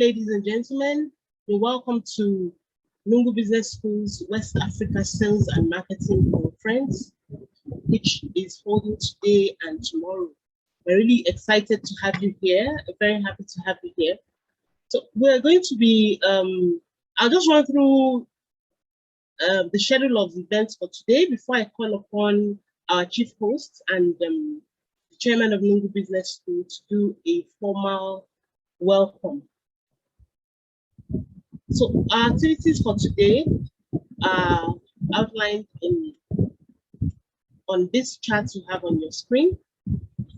ladies and gentlemen. You're welcome to Lungu Business School's West Africa Sales and Marketing Conference, which is holding today and tomorrow. We're really excited to have you here. Very happy to have you here. So we're going to be, I'll just run through the schedule of events for today before I call upon our chief host and the chairman of Lungu Business School to do a formal welcome. So our activities for today are outlined on this chart you have on your screen.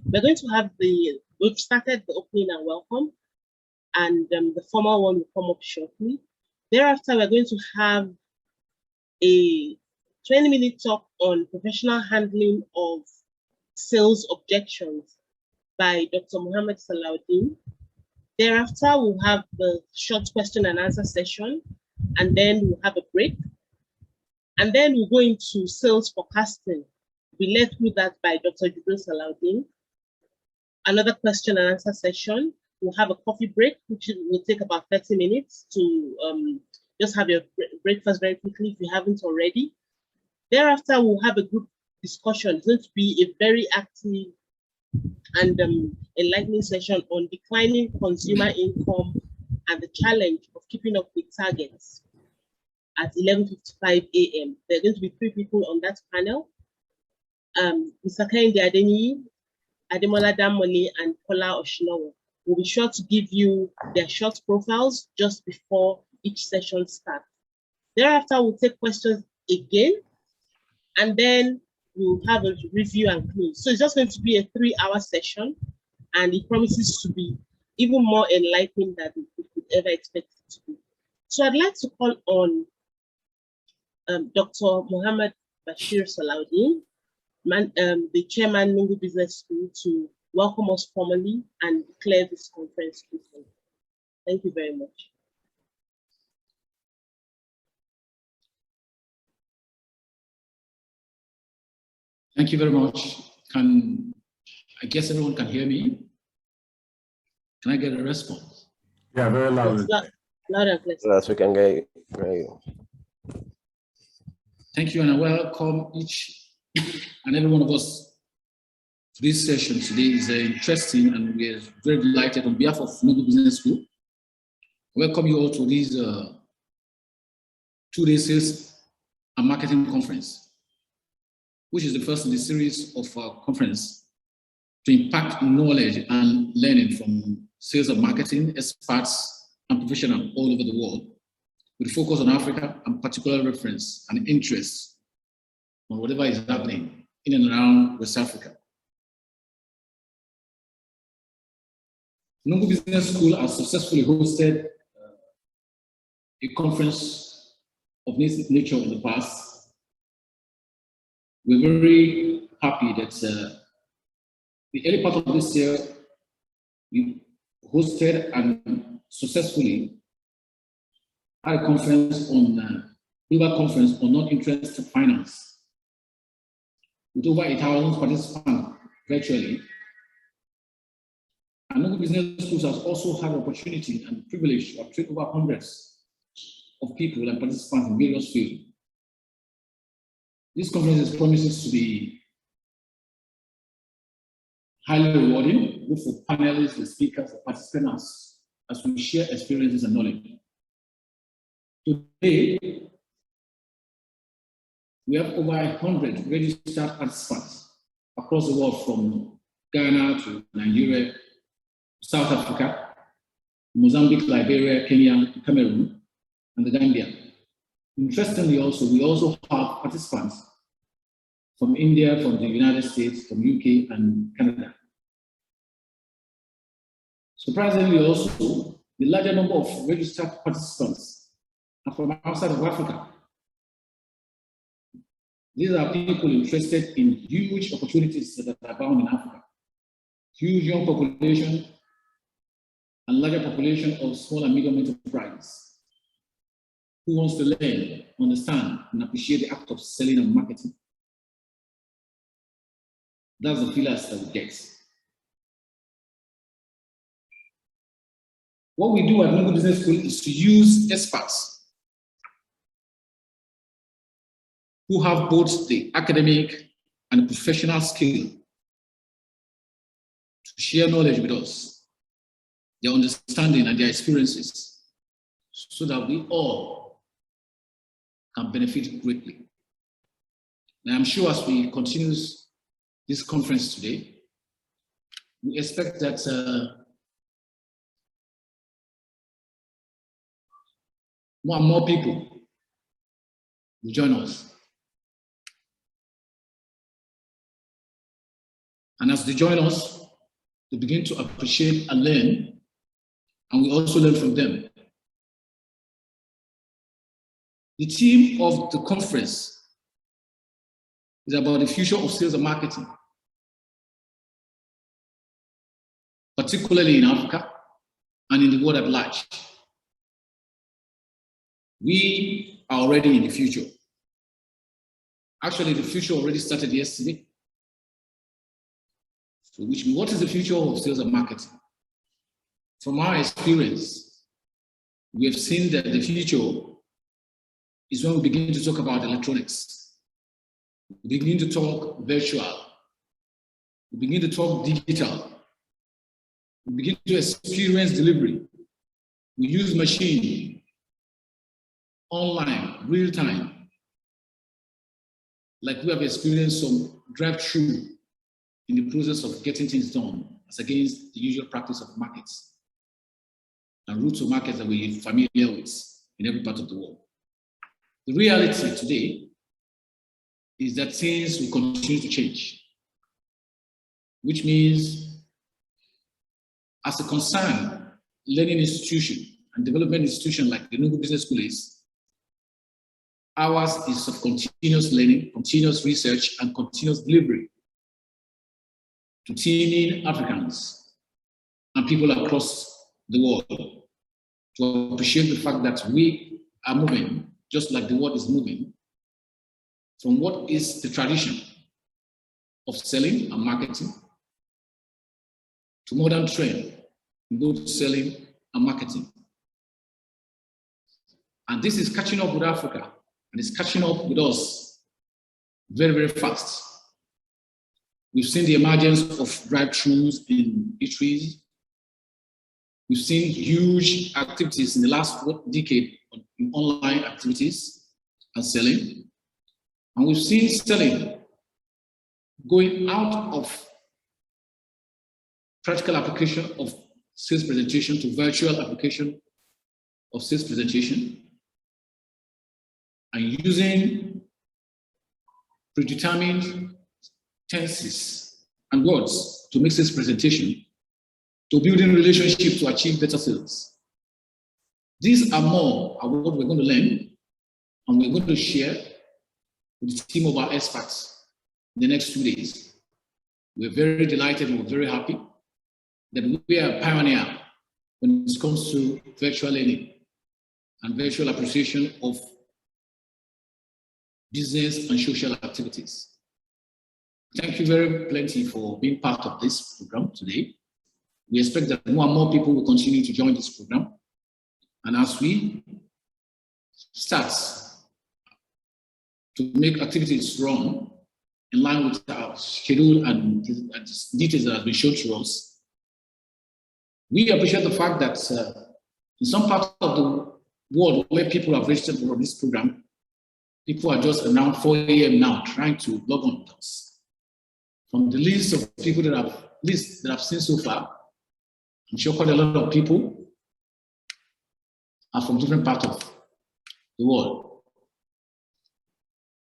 We're going to have we've started the opening and welcome, and the formal one will come up shortly. Thereafter, we're going to have a 20-minute talk on professional handling of sales objections by Dr. Mohammed Salahuddin. Thereafter, we'll have the short question and answer session, and then we'll have a break. And then we'll go into sales forecasting. We led through that by Dr. Jibril Salahuddin. Another question and answer session. We'll have a coffee break, which will take about 30 minutes to just have your breakfast very quickly if you haven't already. Thereafter, we'll have a group discussion. It's going to be a very active and enlightening session on declining consumer income and the challenge of keeping up with targets at 11:55 a.m. There are going to be 3 people on that panel. Mr. Kehinde Adeniyi, Ademola Damole, and Kola Oshinowo will be sure to give you their short profiles just before each session starts. Thereafter, we'll take questions again, and then we'll have a review and close. So it's just going to be a 3-hour session, and it promises to be even more enlightening than we could ever expect it to be. So I'd like to call on Dr. Mohammed Bashir Salahuddin, the chairman Lungu Business School, to welcome us formally and declare this conference open. Thank you very much. Thank you very much. I guess everyone can hear me? Can I get a response? Yeah, very loud. Loud and clear. Yes, we can get you. Thank you, and I welcome each and every one of us to this session today. Is interesting, and we are very delighted on behalf of Lungu Business School. Welcome you all to this 2-day sales and marketing conference, which is the first in the series of our conference to impact knowledge and learning from sales and marketing experts and professionals all over the world, with focus on Africa and particular reference and interest on whatever is happening in and around West Africa. Lungu Business School has successfully hosted a conference of this nature in the past. We're very happy that the early part of this year, we hosted and successfully had a conference on global conference on non-interest finance with over 8,000 participants virtually. And Lungu Business Schools has also had the opportunity and privilege to treat over hundreds of people and participants in various fields. This conference promises to be highly rewarding, both for panelists, the speakers, the participants, as we share experiences and knowledge. Today, we have over 100 registered participants across the world, from Ghana to Nigeria, South Africa, Mozambique, Liberia, Kenya, Cameroon, and the Gambia. Interestingly, we also have participants from India, from the United States, from UK and Canada. Surprisingly also, the larger number of registered participants are from outside of Africa. These are people interested in huge opportunities that are found in Africa. Huge young population and larger population of small and medium enterprises who wants to learn, understand, and appreciate the act of selling and marketing. That's the feelers that we get. What we do at Enugu Business School is to use experts who have both the academic and professional skill to share knowledge with us, their understanding and their experiences, so that we all can benefit greatly. And I'm sure as we continue this conference today, we expect that more and more people will join us. And as they join us, they begin to appreciate and learn, and we also learn from them. The theme of the conference is about the future of sales and marketing, particularly in Africa and in the world at large. We are already in the future. Actually, the future already started yesterday. So which means, what is the future of sales and marketing? From our experience, we have seen that the future is when we begin to talk about electronics. We begin to talk virtual. We begin to talk digital. We begin to experience delivery. We use machine, online, real time. Like we have experienced some drive-through in the process of getting things done, as against the usual practice of markets and routes of markets that we're familiar with in every part of the world. The reality today is that things will continue to change, which means as a concerned learning institution and development institution like the Enugu Business School is, ours is of continuous learning, continuous research, and continuous delivery to teeming Africans and people across the world to appreciate the fact that we are moving, just like the world is moving, from what is the tradition of selling and marketing to modern trend in both selling and marketing. And this is catching up with Africa, and it's catching up with us very, very fast. We've seen the emergence of drive-thrus in eateries. We've seen huge activities in the last decade in online activities and selling. And we've seen selling going out of practical application of sales presentation to virtual application of sales presentation, and using predetermined tenses and words to make sales presentation, to building relationships to achieve better sales. These are more of what we're going to learn, and we're going to share with the team of our experts in the next 2 days. We're very delighted and we're very happy that we are a pioneer when it comes to virtual learning and virtual appreciation of business and social activities. Thank you very plenty for being part of this program today. We expect that more and more people will continue to join this program. And as we start to make activities run in line with our schedule and details that have been shown to us, we appreciate the fact that in some part of the world where people have registered for this program, people are just around 4 a.m. now trying to log on with us. From the list of people that I've seen so far, I'm sure quite a lot of people are from different parts of the world.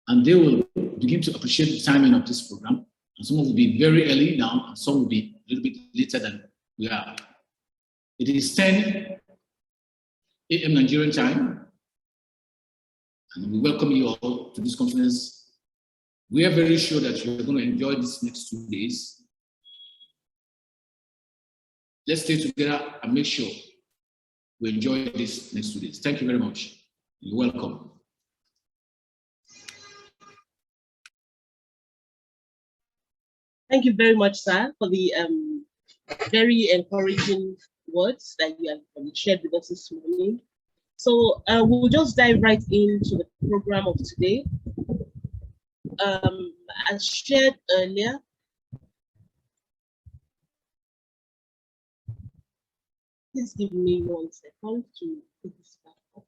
And they will begin to appreciate the timing of this program. And some will be very early now, and some will be a little bit later than we are. It is 10 a.m. Nigerian time, and we welcome you all to this conference. We are very sure that you're going to enjoy these next 2 days. Let's stay together and make sure we enjoy these next 2 days. Thank you very much. You're welcome. Thank you very much, sir, for the very encouraging words that you have shared with us this morning. So we'll just dive right into the program of today. As shared earlier, please give me 1 second to put this back up.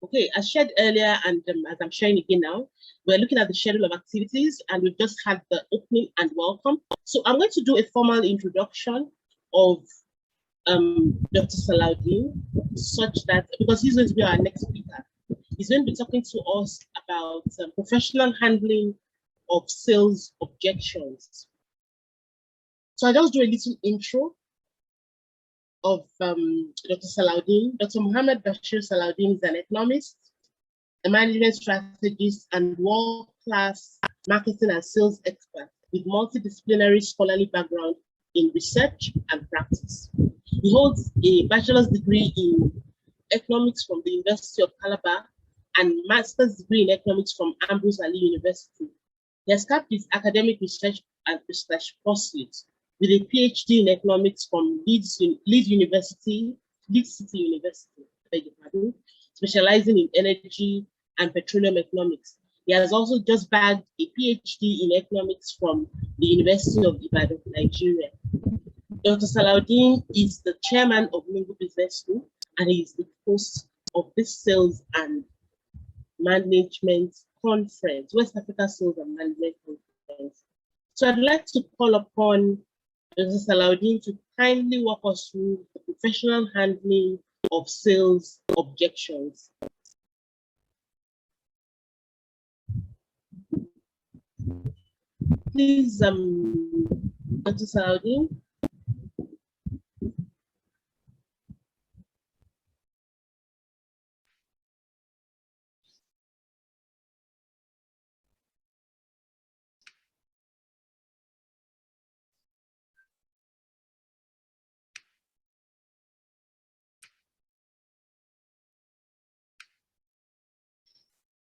Okay, as shared earlier, and as I'm sharing again now, we're looking at the schedule of activities, and we've just had the opening and welcome. So I'm going to do a formal introduction of Dr. Salaudeen, such that, because he's going to be our next speaker, he's going to be talking to us about professional handling of sales objections. So I just do a little intro of Dr. Salaudeen. Dr. Mohammed Bashir Salaudeen is an economist, a management strategist, and world-class marketing and sales expert with multidisciplinary scholarly background in research and practice. He holds a bachelor's degree in economics from the University of Calabar and master's degree in economics from Ambrose Ali University. He has capped his academic research and research pursuits with a PhD in economics from Leeds City University, specializing in energy and petroleum economics. He has also just bagged a PhD in economics from the University of Ibadan, Nigeria. Dr. Salaudeen is the chairman of Lingo Business School, and he is the host of this Sales and Management Conference, West Africa Sales and Management Conference. So I'd like to call upon Dr. Salaudeen to kindly walk us through the professional handling of sales objections. Please, Dr. Salaudeen.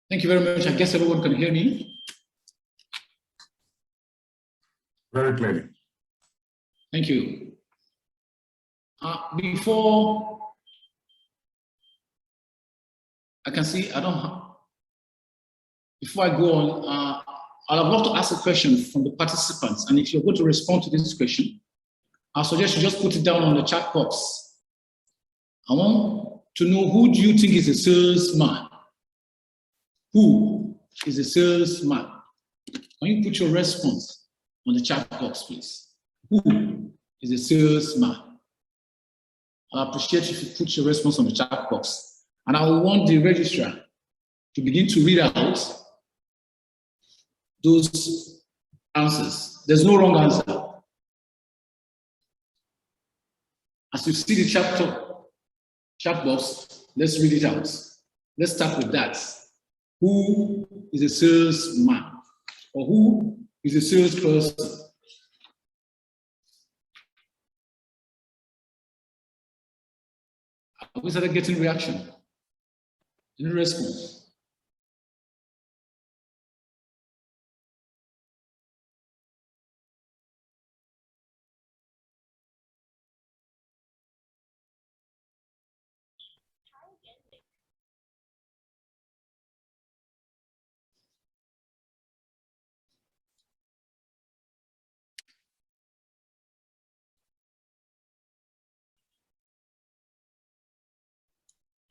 Thank you very much. I guess everyone can hear me. Very clearly. Thank you. Before I can see, before I go on, I'd love to ask a question from the participants. And if you're going to respond to this question, I suggest you just put it down on the chat box. I want to know, who do you think is a salesman? Who is a salesman? Can you put your response on the chat box, please? Who is a salesman? I appreciate if you put your response on the chat box. And I want the registrar to begin to read out those answers. There's no wrong answer. As you see the chat box, let's read it out. Let's start with that. Who is a salesman? Or who is a salesperson? We started getting reaction. Any response?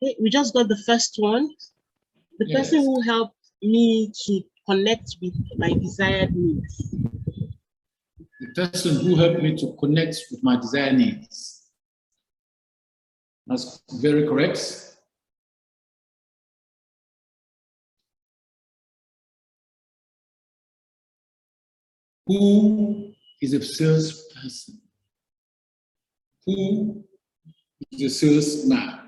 Okay, we just got the first one. The person who helped me to connect with my desired needs. The person who helped me to connect with my desired needs. That's very correct. Who is a salesperson? Who is a salesman?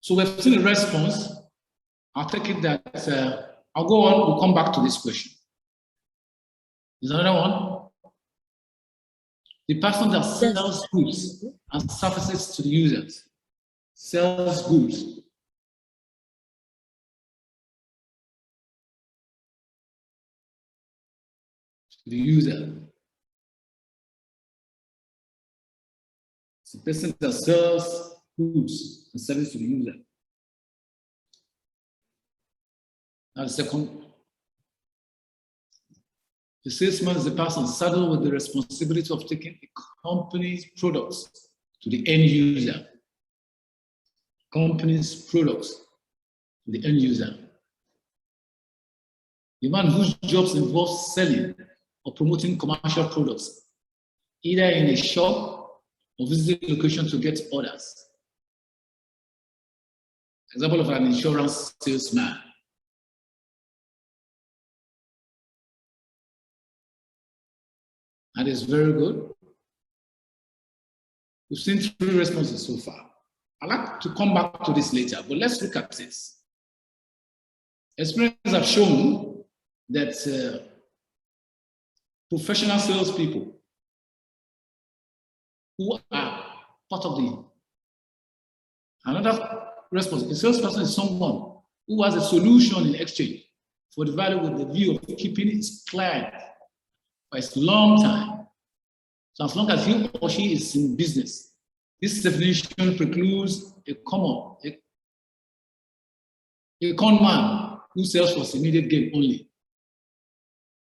So we've seen a response. I'll take it that I'll go on, we'll come back to this question. Is there another one? The person that sells goods and services to the users. Sells goods. To the user. It's the person that sells goods and services to the user. Now the second, the salesman is the person saddled with the responsibility of taking a company's products to the end user. Company's products to the end user. The man whose jobs involve selling or promoting commercial products, either in a shop or visiting a location to get orders. Example of an insurance salesman. And it's very good. We've seen 3 responses so far. I'd like to come back to this later, but let's look at this. Experience have shown that professional salespeople who are part of the, another response, a salesperson is someone who has a solution in exchange for the value with the view of keeping his client for a long time. So as long as he or she is in business, this definition precludes a con man who sells for immediate gain only.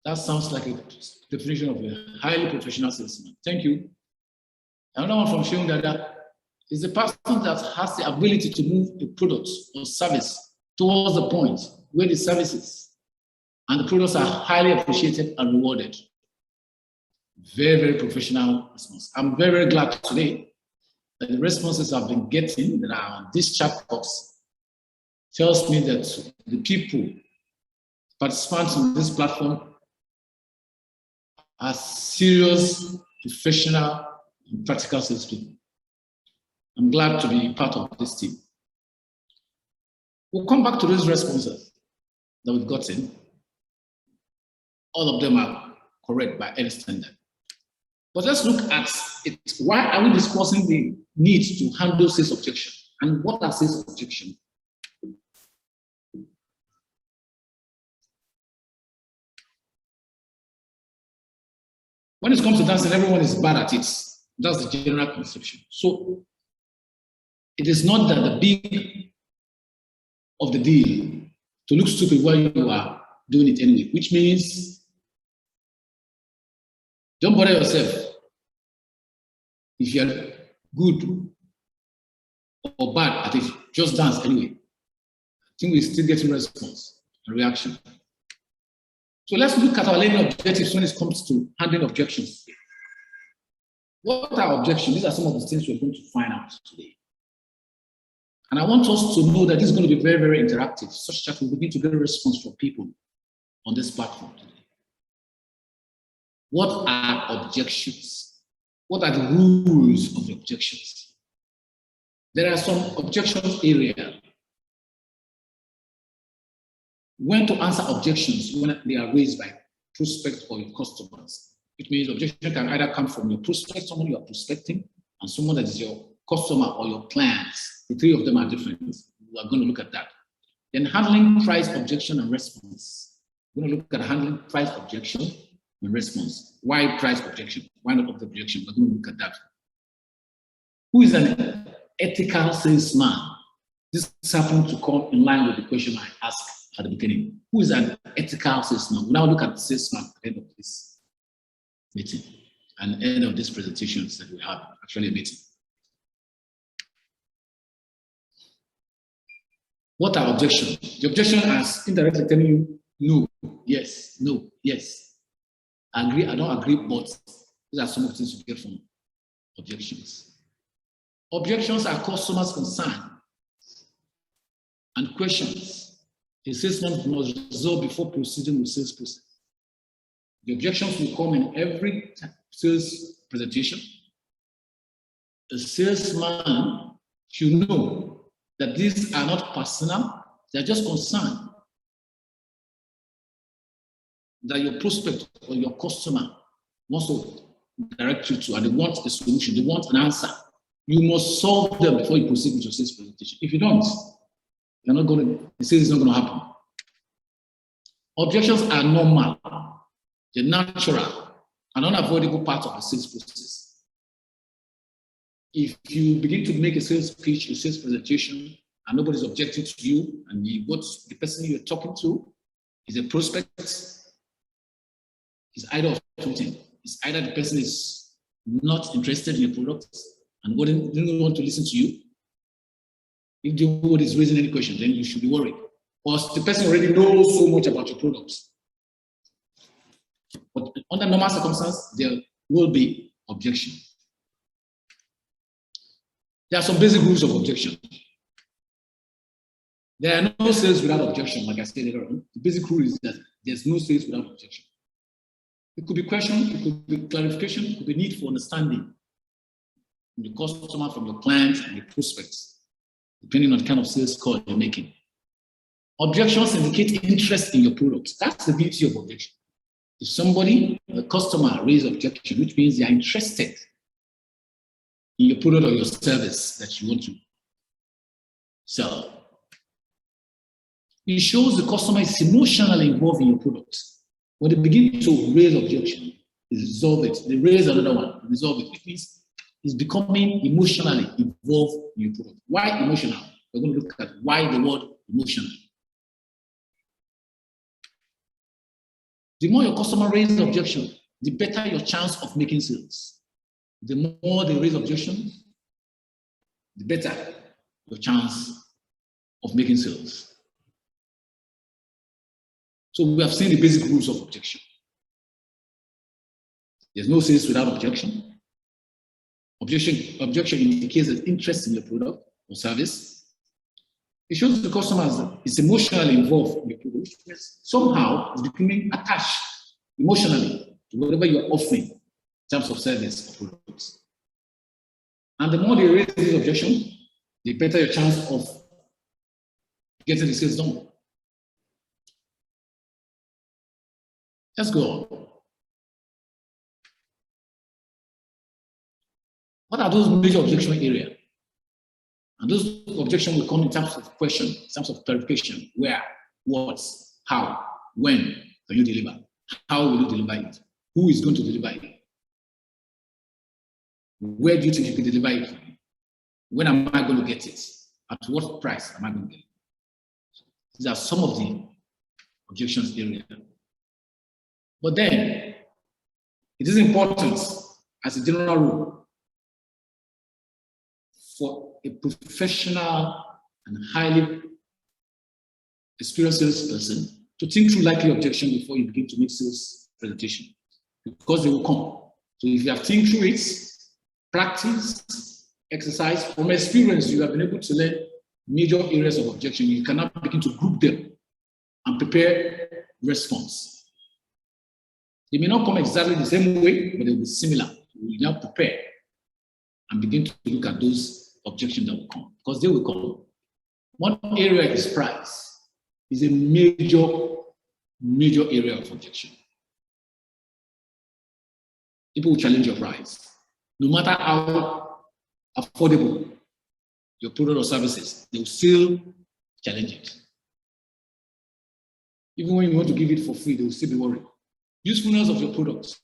That sounds like a definition of a highly professional salesman. Thank you. Another one from Sheung Dada is the person that has the ability to move a product or service towards the point where the services and the products are highly appreciated and rewarded. Very, very professional response. I'm very, very glad today that the responses I've been getting that are on this chat box tells me that the people, participants on this platform, are serious, professional, and practical salespeople. I'm glad to be part of this team. We'll come back to those responses that we've gotten. All of them are correct by any standard. But let's look at it. Why are we discussing the need to handle sales objection? And what are sales objections? When it comes to dancing, everyone is bad at it. That's the general conception. So it is not that the big of the deal to look stupid while you are doing it anyway, which means don't bother yourself. If you're good or bad at it, just dance anyway. I think we're still getting response and reaction. So let's look at our learning objectives when it comes to handling objections. What are objections? These are some of the things we're going to find out today. And I want us to know that this is going to be very, very interactive, such that we begin to get a response from people on this platform today. What are objections? What are the rules of the objections? There are some objections areas. When to answer objections when they are raised by prospects or your customers. It means objection can either come from your prospect, someone you are prospecting, and someone that is your customer or your clients. The 3 of them are different. We are going to look at that. Then handling price objection and response. We're going to look at handling price objection and response. Why price objection? Why not of the objection? We're going to look at that. Who is an ethical salesman? This happened to come in line with the question I asked at the beginning. Who is an ethical salesman? We'll now look at the salesman at the end of this meeting and end of these presentations that we have, actually a meeting. What are objections? The objection is indirectly telling you no, yes, no, yes. I agree, I don't agree, but these are some of the things you get from objections. Objections are customers' concern and questions a salesman must resolve before proceeding with sales process. The objections will come in every sales presentation. A salesman should know that these are not personal, they're just concerned that your prospect or your customer wants to direct you to, and they want a solution, they want an answer, you must solve them before you proceed with your sales presentation. If you don't, you're not going to, the sales is not going to happen. Objections are normal, they're natural, and unavoidable part of the sales process. If you begin to make a sales pitch, a sales presentation, and nobody's objecting to you, and what the person you're talking to is a prospect, is either of two things. It's either the person is not interested in your product and didn't want to listen to you. If nobody is raising any question, then you should be worried. Or the person already knows so much about your product. But under normal circumstances, there will be objection. There are some basic rules of objection. There are no sales without objection, like I said earlier on. The basic rule is that there's no sales without objection. It could be question, it could be clarification, it could be need for understanding from the customer, from your clients, and your prospects, depending on the kind of sales call you're making. Objections indicate interest in your product. That's the beauty of objection. If somebody, a customer, raises objection, which means they are interested in your product or your service that you want to sell, it shows the customer is emotionally involved in your product. When they begin to raise objection, they resolve it. They raise another one, resolve it. It means it's becoming emotionally involved in your product. Why emotional? We're going to look at why the word emotional. The more your customer raises objection, the better your chance of making sales. The more they raise objection, the better your chance of making sales. So we have seen the basic rules of objection. There's no sales without objection. Objection indicates an interest in your product or service. It shows the customer is emotionally involved in your product, which means somehow is becoming attached emotionally to whatever you're offering in terms of service or products. And the more they raise this objection, the better your chance of getting the sales done. Let's go on. What are those major objection areas? And those objections will come in terms of question, in terms of clarification. Where, what, how, when can you deliver? How will you deliver it? Who is going to deliver it? Where do you think you can deliver it? When am I going to get it? At what price am I going to get it? These are some of the objections areas. But then, it is important, as a general rule, for a professional and highly experienced salesperson to think through likely objection before you begin to make sales presentation, because they will come. So if you have think through it, practice, exercise, from experience, you have been able to learn major areas of objection. You cannot begin to group them and prepare response. They may not come exactly the same way, but they will be similar. We now prepare and begin to look at those objections that will come, because they will come. One area is price. Is a major area of objection. People will challenge your price. No matter how affordable your product or services, they will still challenge it. Even when you want to give it for free, they will still be worried. Usefulness of your products.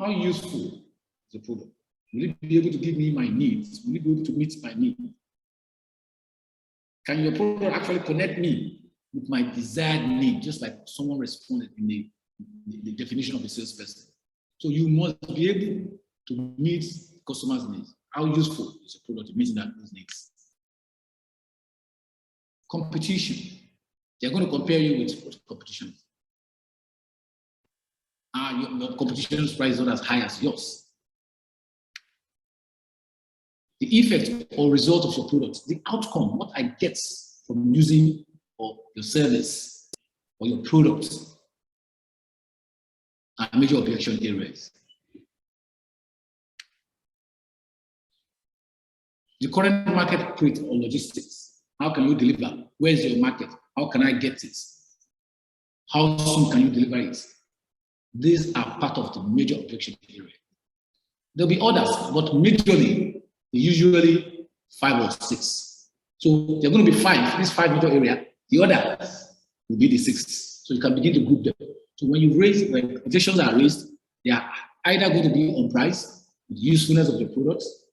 How useful is the product? Will it be able to give me my needs? Will it be able to meet my needs? Can your product actually connect me with my desired need, just like someone responded in the definition of a salesperson? So you must be able to meet customers' needs. How useful is your product to meet those needs? Competition. They're going to compare you with competition. Your competition's price is not as high as yours. The effect or result of your product, the outcome, what I get from using your service or your product, are major objection areas. The current market rate or logistics. How can you deliver? Where's your market? How can I get it? How soon can you deliver it? These are part of the major objection area. There'll be others, but majorly, usually 5 or 6. So they're going to be 5, this 5 major area, the others will be the 6. So you can begin to group them. So when you raise, when objections are raised, they are either going to be on price, the usefulness of the products,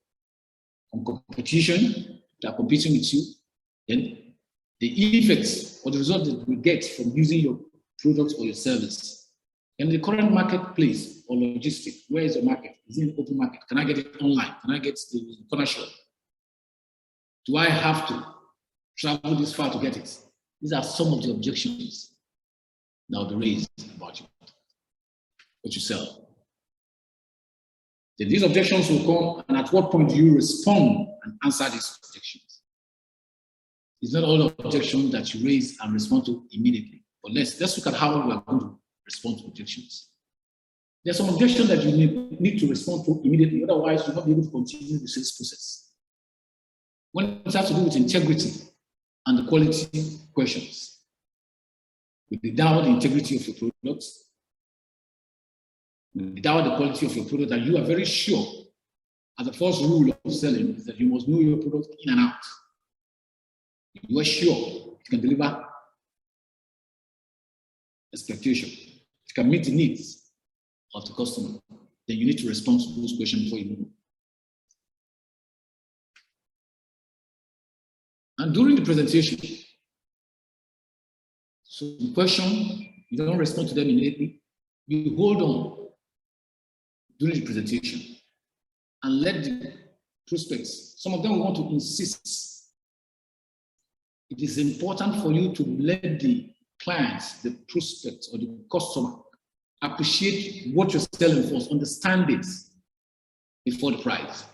on competition, they are competing with you, then the effects or the result that you get from using your products or your service. In the current marketplace or logistic, where is the market? Is it an open market? Can I get it online? Can I get the corner shop? Do I have to travel this far to get it? These are some of the objections that will be raised about you, what you sell. Then these objections will come, and at what point do you respond and answer these objections? It's not all objections that you raise and respond to immediately, but let's look at how we are going to respond to objections. There are some objections that you need to respond to immediately, otherwise you'll not be able to continue the sales process. When it has to do with integrity and the quality questions, with the doubt the integrity of your products, with the doubt the quality of your product, that you are very sure, as the first rule of selling is that you must know your product in and out. You are sure it can deliver expectation, it can meet the needs of the customer, then you need to respond to those questions before you move. And during the presentation, so the question, you don't respond to them immediately, you hold on during the presentation and let the prospects, some of them want to insist. It is important for you to let the clients, the prospects, or the customer appreciate what you're selling for, understand it before the price.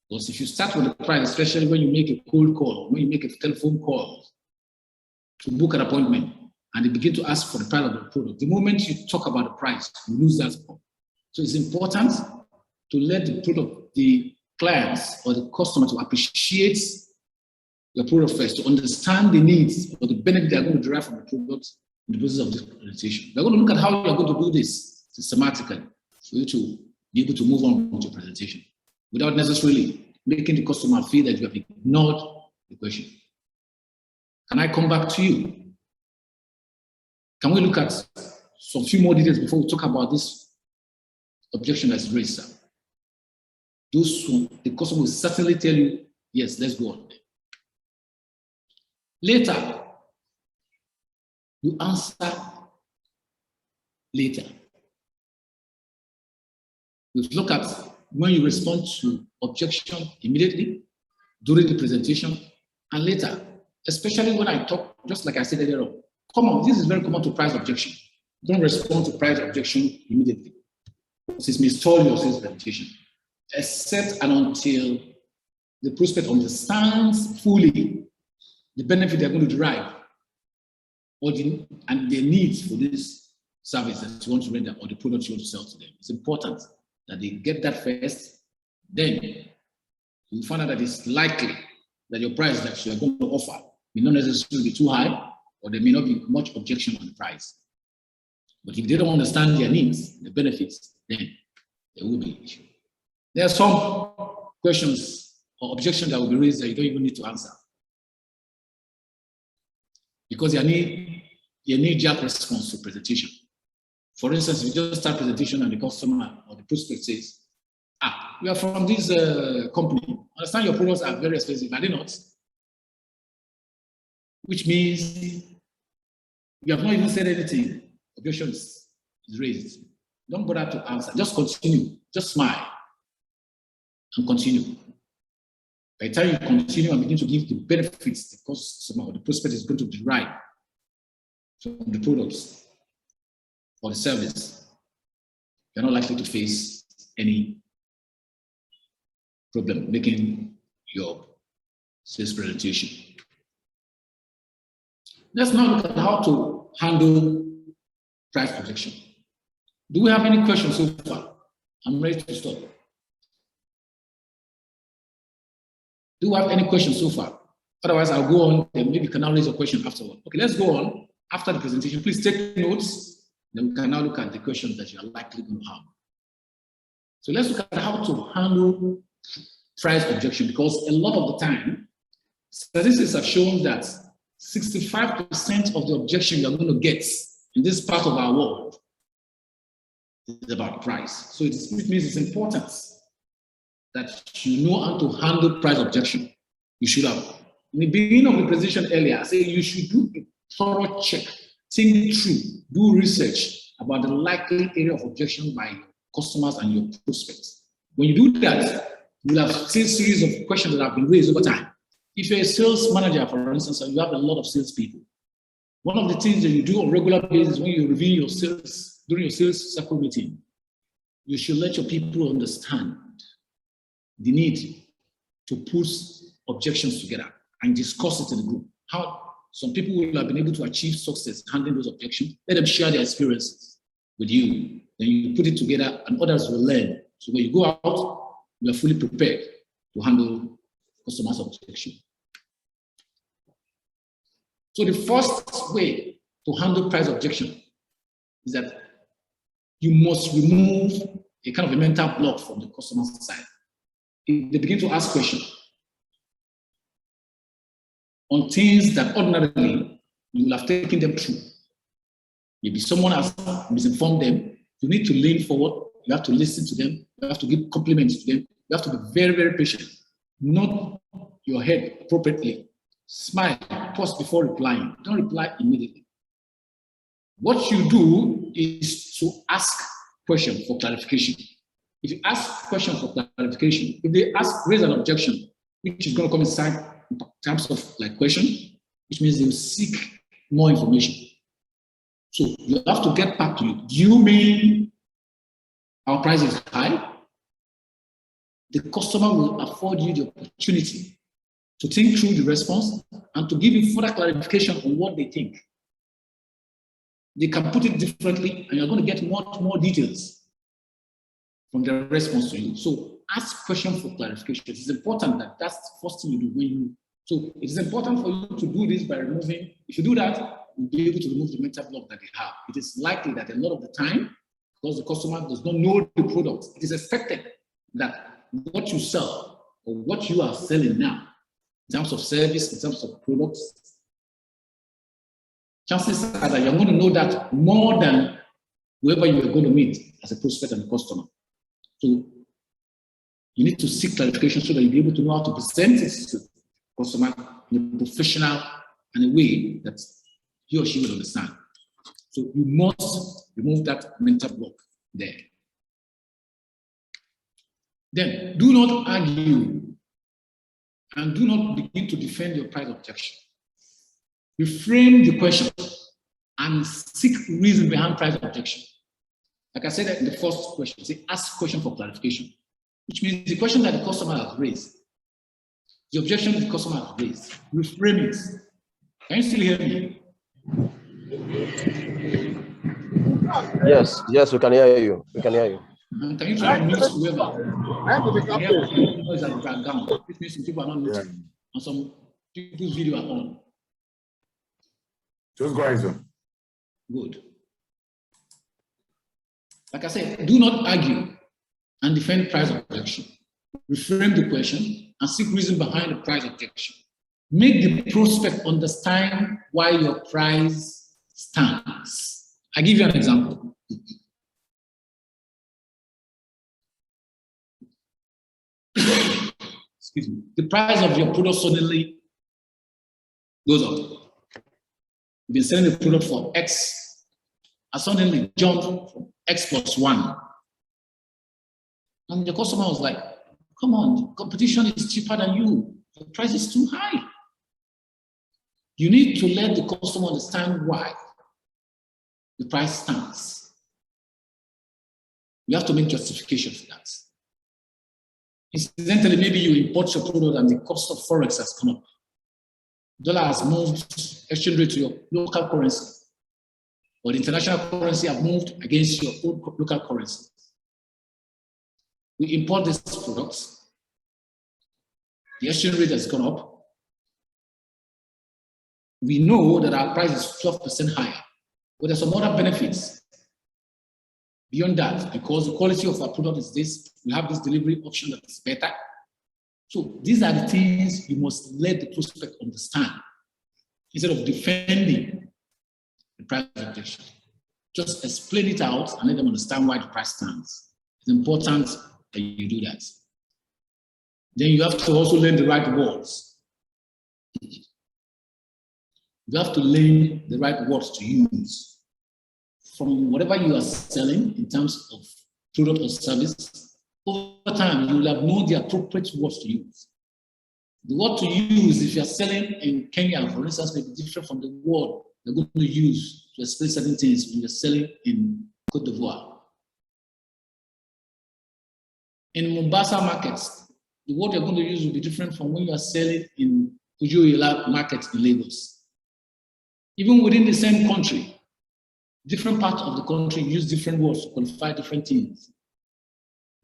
Because if you start with the price, especially when you make a cold call, when you make a telephone call to book an appointment, and they begin to ask for the price of the product, the moment you talk about the price, you lose that point. So it's important to let the product, the clients or the customer to appreciate your product first, to understand the needs or the benefit they are going to derive from the product in the process of this presentation. We're going to look at how you are going to do this systematically for you to be able to move on with your presentation without necessarily making the customer feel that you have ignored the question. Can I come back to you? Can we look at some few more details before we talk about this objection that's raised? Those who, the customer will certainly tell you, yes, let's go on. Later, you answer later. We look at when you respond to objection immediately, during the presentation, and later, especially when I talk, just like I said earlier on, this is very common to price objection. Don't respond to price objection immediately. This may stall your sales presentation, except and until the prospect understands fully the benefit they're going to derive and their needs for this service that you want to render or the product you want to sell to them. It's important that they get that first. Then you find out that it's likely that your price that you are going to offer may not necessarily be too high, or there may not be much objection on the price. But if they don't understand their needs, the benefits, then there will be an issue. There are some questions or objections that will be raised that you don't even need to answer, because you need knee-jerk response to presentation. For instance, if you just start presentation and the customer or the prospect says, you are from this company, understand your products are very expensive, are they not? Which means you have not even said anything, objection is raised. Don't bother to answer, just continue, just smile and continue. By the time you continue and begin to give the benefits the customer or the prospect is going to derive from the products or the service, you're not likely to face any problem making your sales presentation. Let's now look at how to handle price protection. Do we have any questions so far? I'm ready to stop. Do we have any questions so far? Otherwise, I'll go on and maybe you can now raise a question afterward. Okay, let's go on after the presentation. Please take notes Then we can now look at the questions that you are likely going to have. So let's look at how to handle price objection, because a lot of the time, statistics have shown that 65% of the objection you're going to get in this part of our world is about price. So it means it's important that you know how to handle price objection. You should have. In the beginning of the presentation earlier, I said you should do a thorough check, think through, do research about the likely area of objection by your customers and your prospects. When you do that, you'll have seen a series of questions that have been raised over time. If you're a sales manager, for instance, and you have a lot of salespeople, one of the things that you do on a regular basis when you review your sales, during your sales circle meeting, you should let your people understand the need to put objections together and discuss it in the group. How some people will have been able to achieve success handling those objections. Let them share their experiences with you. Then you put it together and others will learn. So when you go out, you are fully prepared to handle customers' objection. So the first way to handle price objection is that you must remove a kind of a mental block from the customer's side. If they begin to ask questions on things that ordinarily you will have taken them through. Maybe someone has misinformed them. You need to lean forward. You have to listen to them. You have to give compliments to them. You have to be very, very patient. Nod your head appropriately. Smile, pause before replying. Don't reply immediately. What you do is to ask questions for clarification. If you ask questions for clarification, if they raise an objection, which is going to come inside in terms of like question, which means they will seek more information. So you have to get back to it. Do you mean our price is high? The customer will afford you the opportunity to think through the response and to give you further clarification on what they think. They can put it differently and you're going to get much more details from their response to you. So ask questions for clarification. It is important that that's the first thing you do when you. So it is important for you to do this by removing. If you do that, you'll be able to remove the mental block that they have. It is likely that a lot of the time, because the customer does not know the product, it is expected that what you sell or what you are selling now, in terms of service, in terms of products, chances are that you're going to know that more than whoever you are going to meet as a prospect and a customer. So you need to seek clarification so that you'll be able to know how to present it to the customer in a professional and a way that he or she will understand. So you must remove that mental block there. Then do not argue and do not begin to defend your price objection. Reframe the question and seek reason behind price objection. Like I said in the first question, say ask question for clarification, which means the question that the customer has raised, the objection the customer has raised, reframe it. Can you still hear me? Yes, we can hear you. We can hear you. And can you try to mute whoever? I hear noise at the background. It means some people are not muted, and some people's video are on. Just go ahead, sir. Good. Like I said, do not argue and defend price objection. Reframe the question and seek reason behind the price objection. Make the prospect understand why your price stands. I give you an example. Excuse me. The price of your product suddenly goes up. You've been selling the product for X, and suddenly jumped from X plus 1. And the customer was like, come on, competition is cheaper than you. The price is too high. You need to let the customer understand why the price stands. You have to make justification for that. Incidentally, maybe you import your product and the cost of Forex has come up. Dollar has moved exchange rate to your local currency, or the international currency have moved against your own local currency. We import these products. The exchange rate has gone up. We know that our price is 12% higher, but there's some other benefits Beyond that, because the quality of our product is this, we have this delivery option that is better. So these are the things you must let the prospect understand instead of defending the price objection. Just explain it out and let them understand why the price stands. It's important that you do that. Then you have to also learn the right words. You have to learn the right words to use. From whatever you are selling in terms of product or service, over time, you will have known the appropriate words to use. The word to use, if you're selling in Kenya, for instance, may be different from the word you're going to use to explain certain things when you're selling in Cote d'Ivoire. In Mombasa markets, the word you're going to use will be different from when you are selling in Ujoila market in Lagos. Even within the same country, different parts of the country use different words to qualify different things.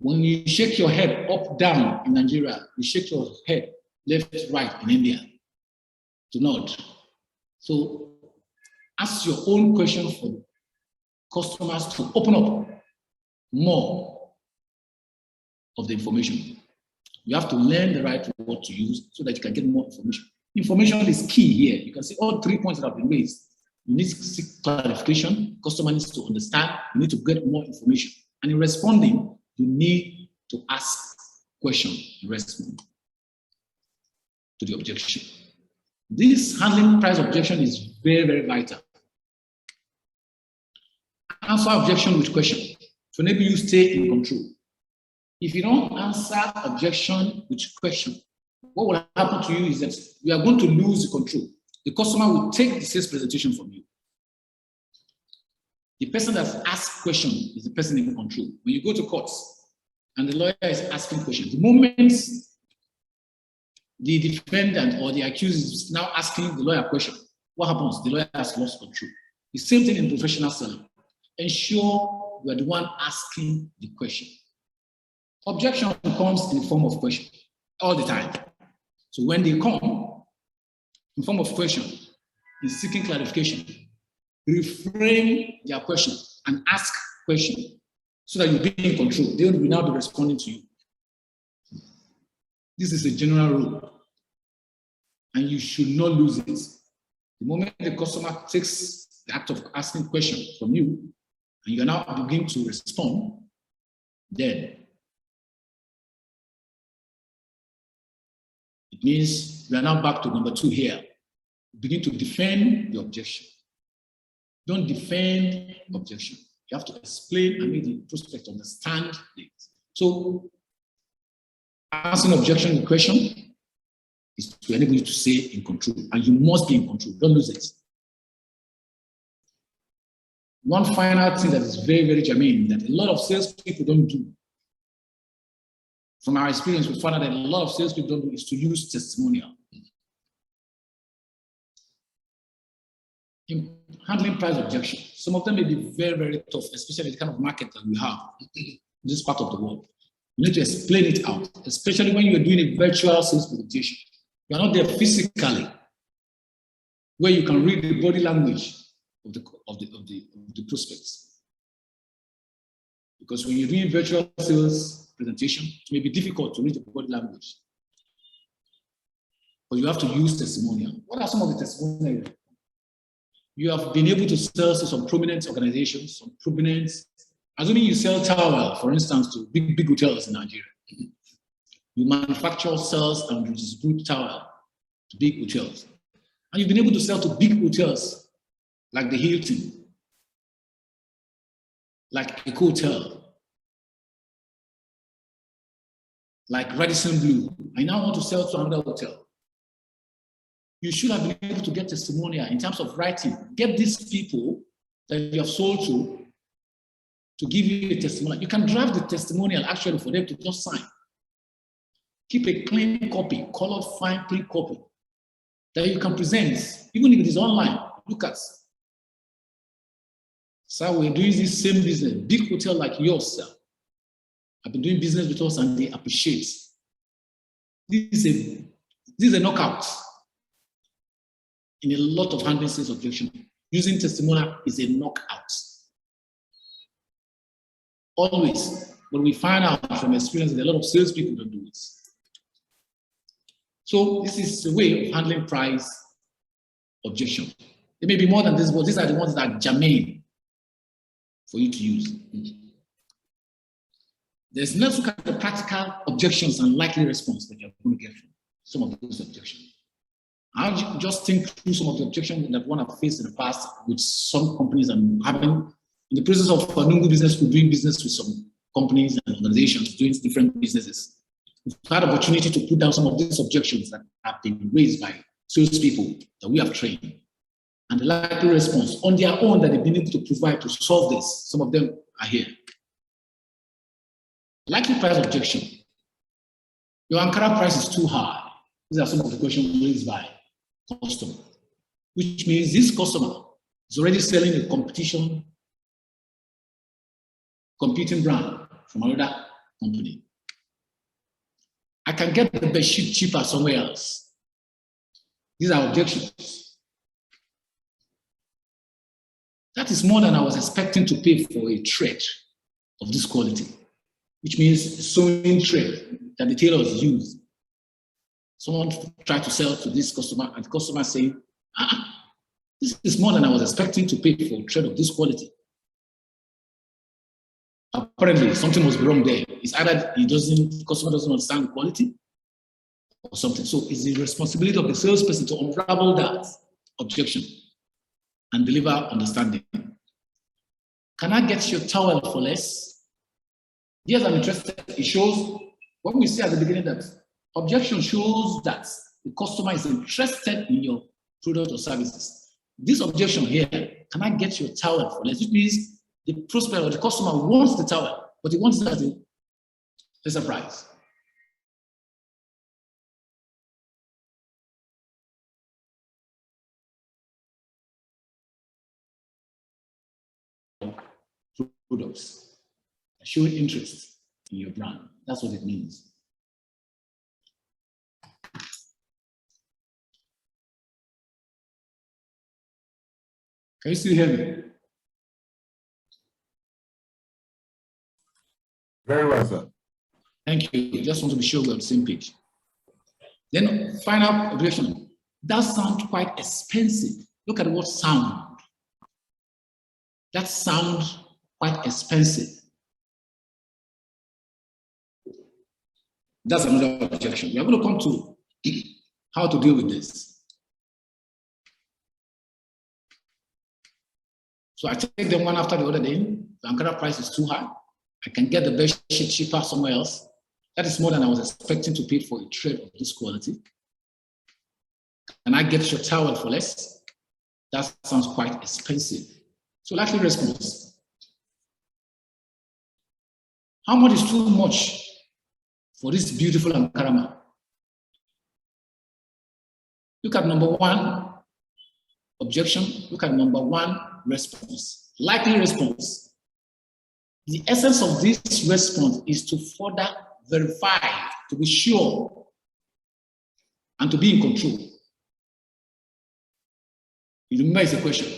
When you shake your head up, down in Nigeria, you shake your head left, right in India to nod. So ask your own question for customers to open up more of the information. You have to learn the right word to use so that you can get more information. Information is key here. You can see all 3 points that have been raised. You need to seek clarification. Customer needs to understand. You need to get more information. And in responding, you need to ask questions and respond to the objection. This handling price objection is very, very vital. Answer objection with question to enable you stay in control. If you don't answer objection with question, what will happen to you is that you are going to lose the control. The customer will take the sales presentation from you. The person that asks question is the person in control. When you go to courts and the lawyer is asking questions, the moment the defendant or the accused is now asking the lawyer a question, what happens? The lawyer has lost control. The same thing in professional selling. Ensure you are the one asking the question. Objection comes in the form of question all the time. So when they come in form of question, in seeking clarification, reframe their question and ask question so that you be in control. They will now be responding to you. This is a general rule, and you should not lose it. The moment the customer takes the act of asking questions from you, and you are now beginning to respond, then it means we are now back to number 2 here. Begin to defend the objection. Don't defend objection. You have to explain and make the prospect understand it. So, answering objection with question is to enable you to stay in control, and you must be in control. Don't lose it. One final thing that is very, very germane that a lot of salespeople don't do. From our experience, we found out that a lot of salespeople don't do is to use testimonial. In handling price objection, some of them may be very, very tough, especially the kind of market that we have in this part of the world. You need to explain it out, especially when you're doing a virtual sales presentation. You're not there physically, where you can read the body language of the prospects. Because when you're doing virtual sales presentation, it may be difficult to read the body language. But you have to use testimonial. What are some of the testimonials? You have been able to sell to some prominent organizations, some prominent, assuming you sell towel, for instance, to big hotels in Nigeria. You manufacture, sell, and distribute towel to big hotels. And you've been able to sell to big hotels like the Hilton, like a hotel, like Radisson Blu. I now want to sell to another hotel. You should have been able to get testimonial in terms of writing. Get these people that you have sold to give you a testimonial. You can draft the testimonial actually for them to just sign. Keep a clean copy, colored fine print copy that you can present, even if it is online. Look at. Sir, we're doing this same business. Big hotel like yours, sir. I've been doing business with us and they appreciate. This is a knockout. In a lot of handling sales objection, using testimonial is a knockout. always. But we find out from experience that a lot of salespeople don't do it. So this is a way of handling price objection. There may be more than this, but these are the ones that are germane for you to use. Let's look at the practical objections and likely response that you're going to get from some of those objections. I'll just think through some of the objections that one have faced in the past with some companies and having in the process of Nungu Business School doing business with some companies and organizations doing different businesses. We've had opportunity to put down some of these objections that have been raised by salespeople that we have trained. And the likely response on their own that they've been able to provide to solve this. Some of them are here. Likely price objection. Your Ankara price is too high. These are some of the questions raised by customer, which means this customer is already selling a competing brand from another company. I can get the best sheet cheaper somewhere else. These are objections. That is more than I was expecting to pay for a thread of this quality, which means sewing thread that the tailors use. Someone tried to sell to this customer, and the customer saying, this is more than I was expecting to pay for a thread of this quality. Apparently, something was wrong there. It's either the customer doesn't understand the quality or something. So it's the responsibility of the salesperson to unravel that objection and deliver understanding. Can I get your towel for less? Yes, I'm interested. It shows, what we say at the beginning, that objection shows that the customer is interested in your product or services. This objection here, can I get your towel for less? Which means the prospect or the customer wants the towel, but he wants it at a lesser price. Products showing interest in your brand. That's what it means. Can you still hear me? Very well, sir. Thank you. Just want to be sure we're on the same page. Then final objection. That sounds quite expensive. Look at the word sound. That sounds quite expensive. That's another objection. We are going to come to how to deal with this. So I take them one after the other day. The Ankara price is too high. I can get the best sheet cheaper somewhere else. That is more than I was expecting to pay for a thread of this quality. Can I get your towel for less? That sounds quite expensive. So likely response. How much is too much for this beautiful Ankara man? Look at number one objection. Look at number one response. Likely response. The essence of this response is to further verify, to be sure, and to be in control. You remember it's a question.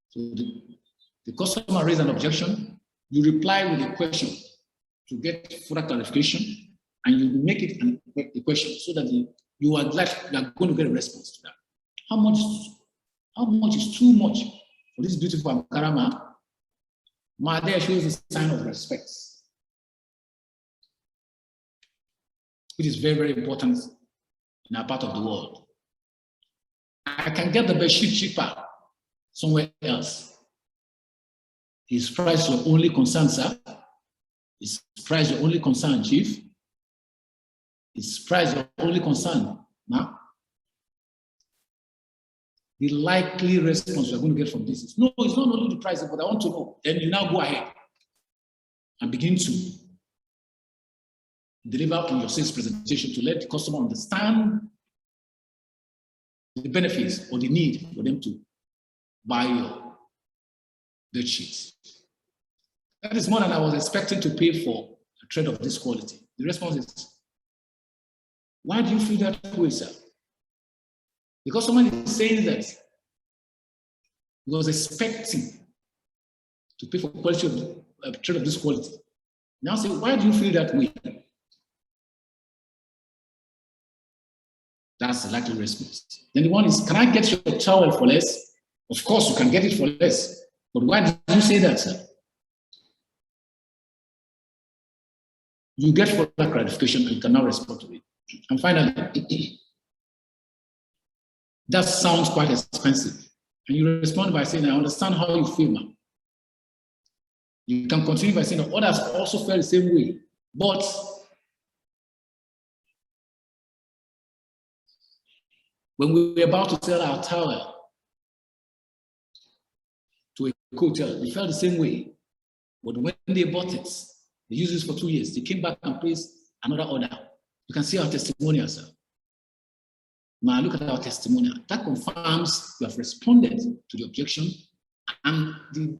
So the customer raised an objection, you reply with a question to get further clarification, and you make it a question so that you are glad you are going to get a response to that. How much is too much for this beautiful Ankara man? Ma there shows a sign of respect, which is very, very important in our part of the world. I can get the best sheet cheaper somewhere else. Is price your only concern, sir? Is price your only concern, chief? Is price your only concern now? The likely response we're going to get from this is, no, it's not only the price, but I want to know. Then you now go ahead and begin to deliver on your sales presentation to let the customer understand the benefits or the need for them to buy your bed sheets. That is more than I was expecting to pay for a trade of this quality. The response is, why do you feel that way, sir? Because someone is saying that he was expecting to pay for quality of a trade of this quality. Now say, why do you feel that way? That's the likely response. Then the one is, can I get your towel for less? Of course, you can get it for less. But why did you say that, sir? You get further gratification and you can now respond to it. And finally, that sounds quite expensive. And you respond by saying, I understand how you feel, man. You can continue by saying, others also feel the same way. But when we were about to sell our tower to a hotel, they felt the same way. But when they bought it, they used it for 2 years. They came back and placed another order. You can see our testimonial, sir. Now look at our testimonial. That confirms you have responded to the objection, and the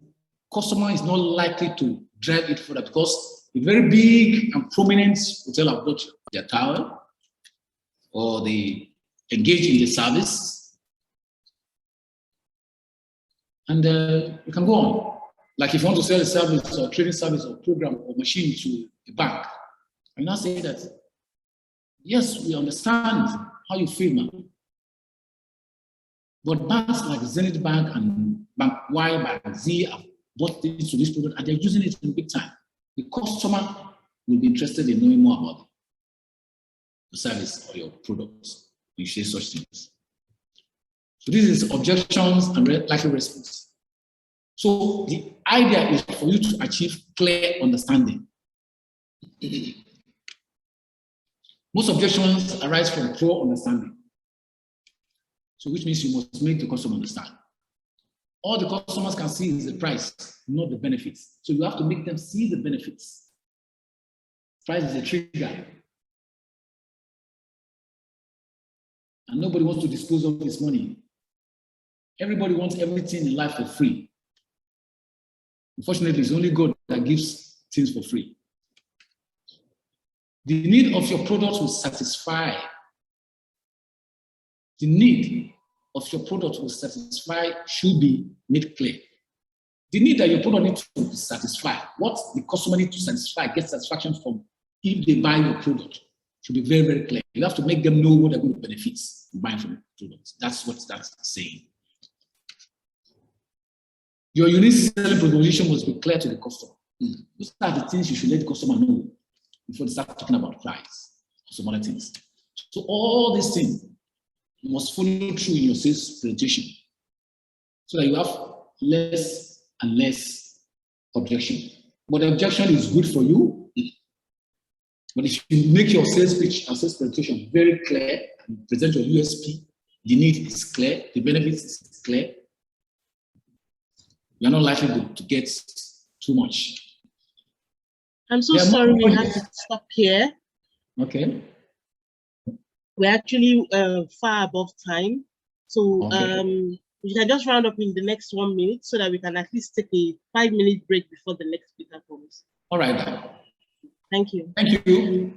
customer is not likely to drive it further because a very big and prominent hotel have bought their tower, or they engage in the service, and you can go on. Like if you want to sell a service or trading service or program or machine to a bank, and now say that, yes, we understand how you feel, man. But banks like Zenith Bank and Bank Y, Bank Z have bought things to this product and they're using it in big time. The customer will be interested in knowing more about the service or your products when you say such things. So this is objections and likely response. So the idea is for you to achieve clear understanding. Most objections arise from poor understanding. So which means you must make the customer understand. All the customers can see is the price, not the benefits. So you have to make them see the benefits. Price is a trigger. And nobody wants to dispose of this money. Everybody wants everything in life for free. Unfortunately, it's only God that gives things for free. The need of your product will satisfy. The need of your product will satisfy should be made clear. The need that your product needs to satisfy, what the customer needs to satisfy, get satisfaction from if they buy your product, should be very, very clear. You have to make them know what they're going to benefit from buying from the product. That's what that's saying. Your unique selling proposition must be clear to the customer. Those are the things you should let the customer know before they start talking about price or some other things. So all these things you must follow through in your sales presentation so that you have less and less objection. But the objection is good for you. But if you make your sales pitch and sales presentation very clear and present your USP, the need is clear, the benefits is clear, you're not likely to get too much. I'm so sorry we have to stop here. Okay. We're actually far above time. So okay. We can just round up in the next 1 minute so that we can at least take a 5-minute break before the next speaker comes. All right. Thank you. Thank you.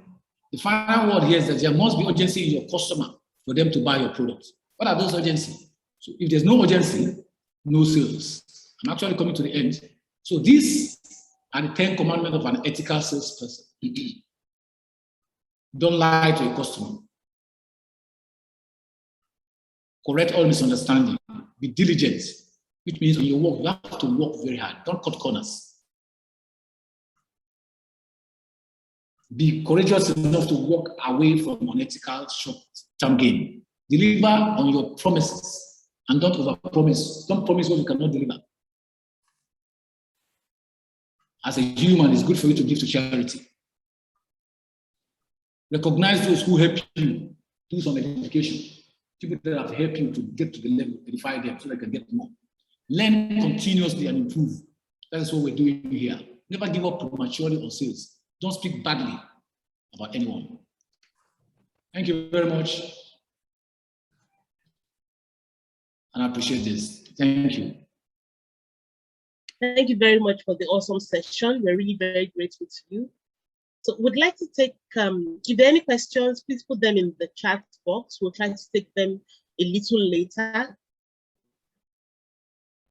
The final word here is that there must be urgency in your customer for them to buy your product. What are those urgency? So if there's no urgency, no sales. I'm actually coming to the end. So these are the 10 commandments of an ethical salesperson. Don't lie to your customer. Correct all misunderstanding. Be diligent, which means on your work, you have to work very hard. Don't cut corners. Be courageous enough to walk away from unethical short-term gain. Deliver on your promises and don't overpromise. Don't promise what you cannot deliver. As a human, it's good for you to give to charity. Recognize those who help you do some education. People that have helped you to get to the level, edify them so they can get more. Learn continuously and improve. That is what we're doing here. Never give up prematurely on sales. Don't speak badly about anyone. Thank you very much. And I appreciate this. Thank you. Thank you very much for the awesome session. We're really very grateful to you. So we'd like to take, if there are any questions, please put them in the chat box. We'll try to take them a little later.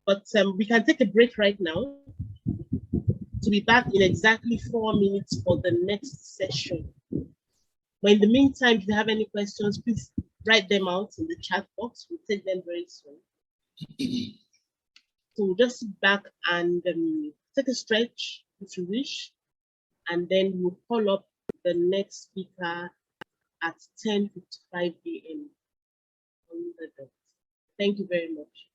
But we can take a break right now. to be back in exactly 4 minutes for the next session. But in the meantime, if you have any questions, please write them out in the chat box. We'll take them very soon. So we'll just sit back and take a stretch if you wish, and then we'll call up the next speaker at 10:55 a.m. on the dot. Thank you very much.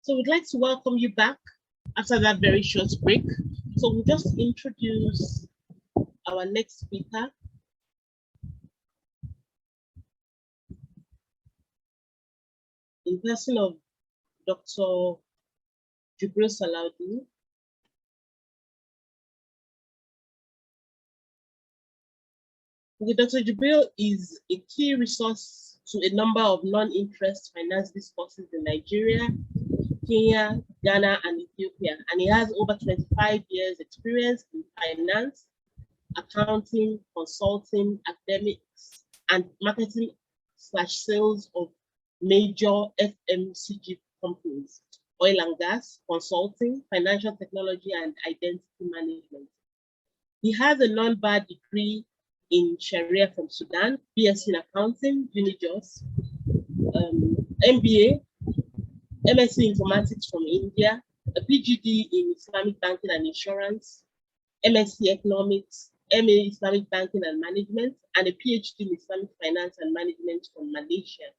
So we'd like to welcome you back after that very short break. So we'll just introduce our next speaker. In person of Dr. Jibril Salaudeen. Dr. Jibril is a key resource to a number of non-interest finance discourses in Nigeria, Kenya, Ghana, and Ethiopia. And he has over 25 years experience in finance, accounting, consulting, academics, and marketing/sales of major FMCG companies, oil and gas, consulting, financial technology, and identity management. He has a non-bar degree in Sharia from Sudan, BSc in accounting, UniJos, MBA, MSc Informatics from India, a PGD in Islamic banking and insurance, MSc Economics, MA Islamic banking and management, and a PhD in Islamic finance and management from Malaysia.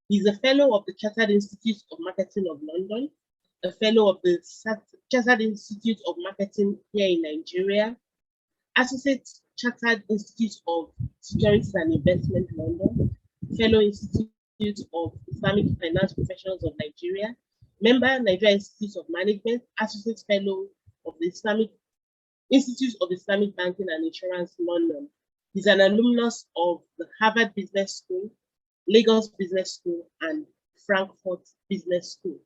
He's a fellow of the Chartered Institute of Marketing of London, a fellow of the Chartered Institute of Marketing here in Nigeria, Associate Chartered Institute of Securities and Investment London, fellow Institute of Islamic Finance Professionals of Nigeria, member Nigeria Institute of Management, associate fellow of the Islamic Institute of Islamic Banking and Insurance London. He's an alumnus of the Harvard Business School, Lagos Business School, and Frankfurt Business School.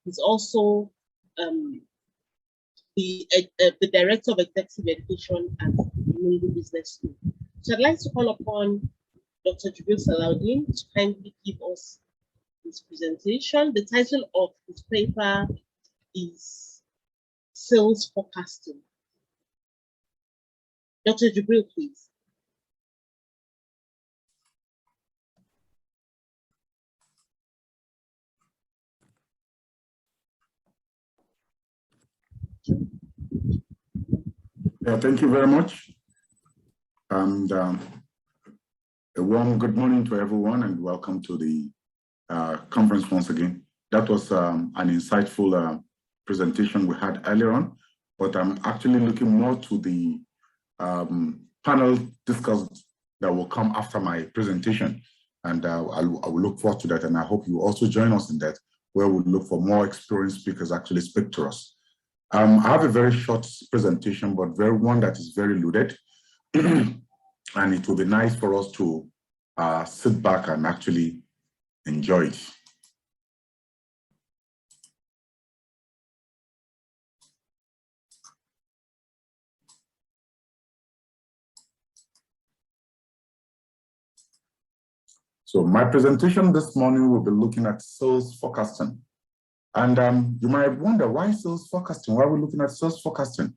He's also the Director of Executive Education at Mungu Business School. So I'd like to call upon Dr. Jibril Salaudeen to kindly give us his presentation. The title of his paper is Sales Forecasting. Dr. Jibril, please. Yeah, thank you very much. And a warm good morning to everyone and welcome to the conference once again. That was an insightful presentation we had earlier on, but I'm actually looking more to the panel discussion that will come after my presentation. And I will look forward to that. And I hope you also join us in that, where we'll look for more experienced speakers actually speak to us. I have a very short presentation, but one that is very loaded. And it will be nice for us to sit back and actually enjoy it. So my presentation this morning will be looking at sales forecasting. And you might wonder, why sales forecasting? Why are we looking at sales forecasting?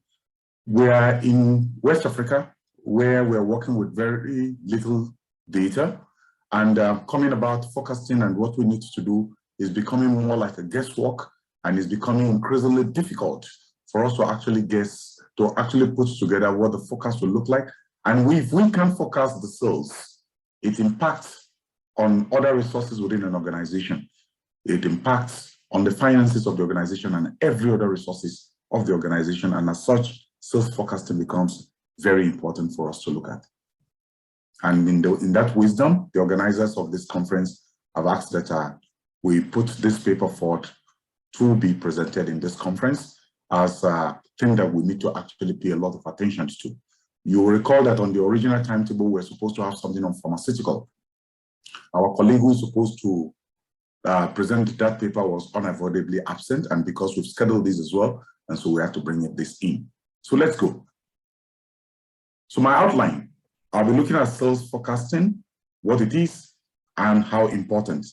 We are in West Africa, where we're working with very little data. And coming about forecasting and what we need to do is becoming more like a guesswork, and it's becoming increasingly difficult for us to actually guess, to actually put together what the forecast will look like. And if we can forecast the sales, it impacts on other resources within an organization. It impacts on the finances of the organization and every other resources of the organization. And as such, sales forecasting becomes very important for us to look at. And in that wisdom, the organizers of this conference have asked that we put this paper forward to be presented in this conference as a thing that we need to actually pay a lot of attention to. You will recall that on the original timetable, we're supposed to have something on pharmaceutical. Our colleague who is supposed to present that paper was unavoidably absent, and because we've scheduled this as well, and so we have to bring this in. So let's go. So my outline, I'll be looking at sales forecasting, what it is, and how important.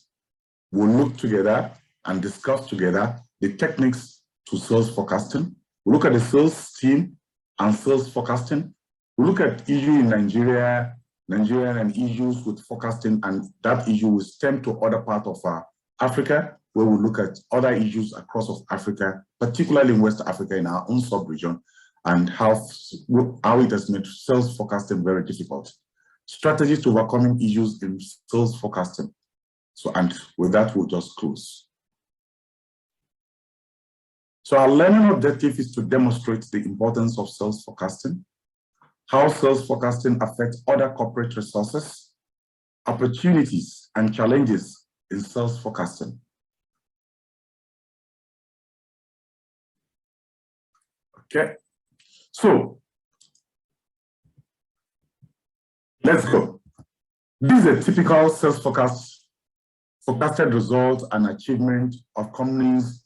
We'll look together and discuss together the techniques to sales forecasting. We'll look at the sales team and sales forecasting. We'll look at issue in Nigeria and issues with forecasting, and that issue will stem to other parts of Africa, where we look at other issues across of Africa, particularly in West Africa in our own sub-region, and how it has made sales forecasting very difficult. Strategies to overcoming issues in sales forecasting. So, and with that, we'll just close. So our learning objective is to demonstrate the importance of sales forecasting, how sales forecasting affects other corporate resources, opportunities and challenges in sales forecasting. Okay, so let's go. This is a typical sales forecasted result and achievement of companies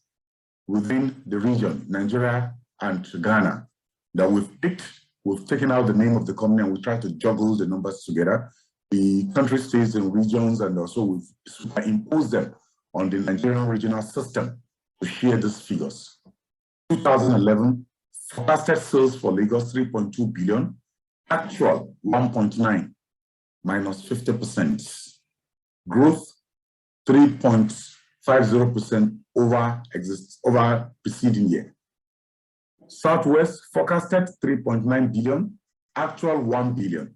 within the region, Nigeria and Ghana, that we've picked. We've taken out the name of the company and we try to juggle the numbers together, the country, states, and regions, and also we've superimposed them on the Nigerian regional system to share these figures. 2011, forecasted sales for Lagos 3.2 billion, actual 1.9, minus 50%. Growth 3.50% over preceding year. Southwest forecasted 3.9 billion, actual 1 billion.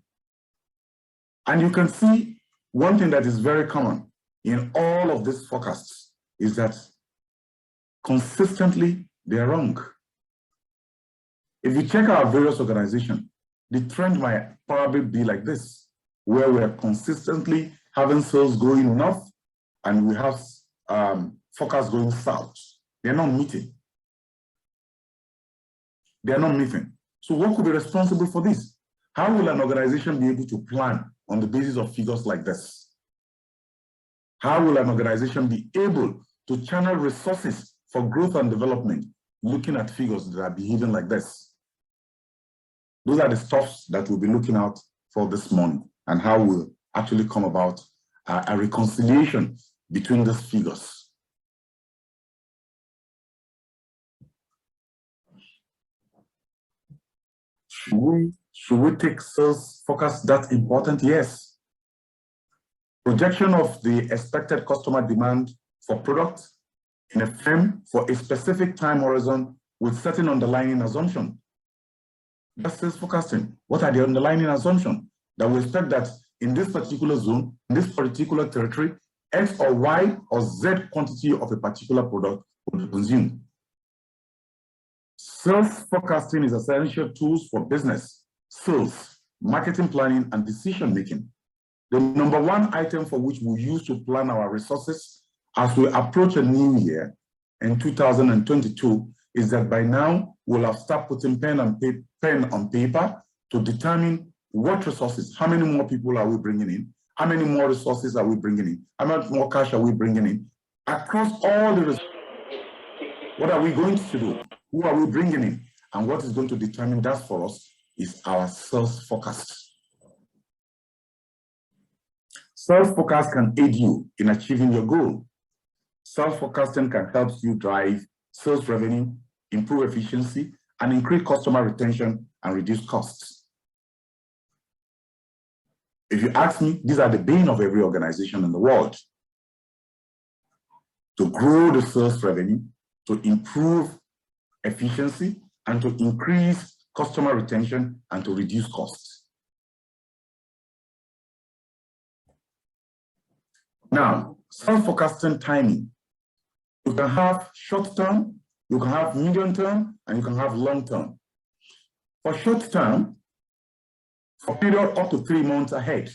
And you can see one thing that is very common in all of these forecasts is that consistently they are wrong. If you check our various organizations, the trend might probably be like this, where we are consistently having sales growing north and we have forecasts going south. They're not meeting. They are not meeting. So what could be responsible for this? How will an organization be able to plan on the basis of figures like this? How will an organization be able to channel resources for growth and development looking at figures that are behaving like this? Those are the stuffs that we'll be looking out for this morning and how we'll actually come about a reconciliation between these figures. Should we take sales forecast that important? Yes. Projection of the expected customer demand for products in a firm for a specific time horizon with certain underlying assumption. That's sales forecasting. What are the underlying assumptions? That we expect that in this particular zone, in this particular territory, X or Y or Z quantity of a particular product will be consumed. Sales forecasting is essential tools for business, sales, marketing planning, and decision making. The number one item for which we use to plan our resources as we approach a new year in 2022 is that by now we'll have started putting pen on paper to determine what resources, how many more people are we bringing in, how many more resources are we bringing in, how much more cash are we bringing in, across all the resources. What are we going to do? Who are we bringing in? And what is going to determine that for us is our sales forecast. Sales forecast can aid you in achieving your goal. Sales forecasting can help you drive sales revenue, improve efficiency, and increase customer retention and reduce costs. If you ask me, these are the bane of every organization in the world. To grow the sales revenue, to improve efficiency, and to increase customer retention and to reduce costs. Now, sales forecasting timing. You can have short term, you can have medium term, and you can have long term. For short term, for a period up to 3 months ahead,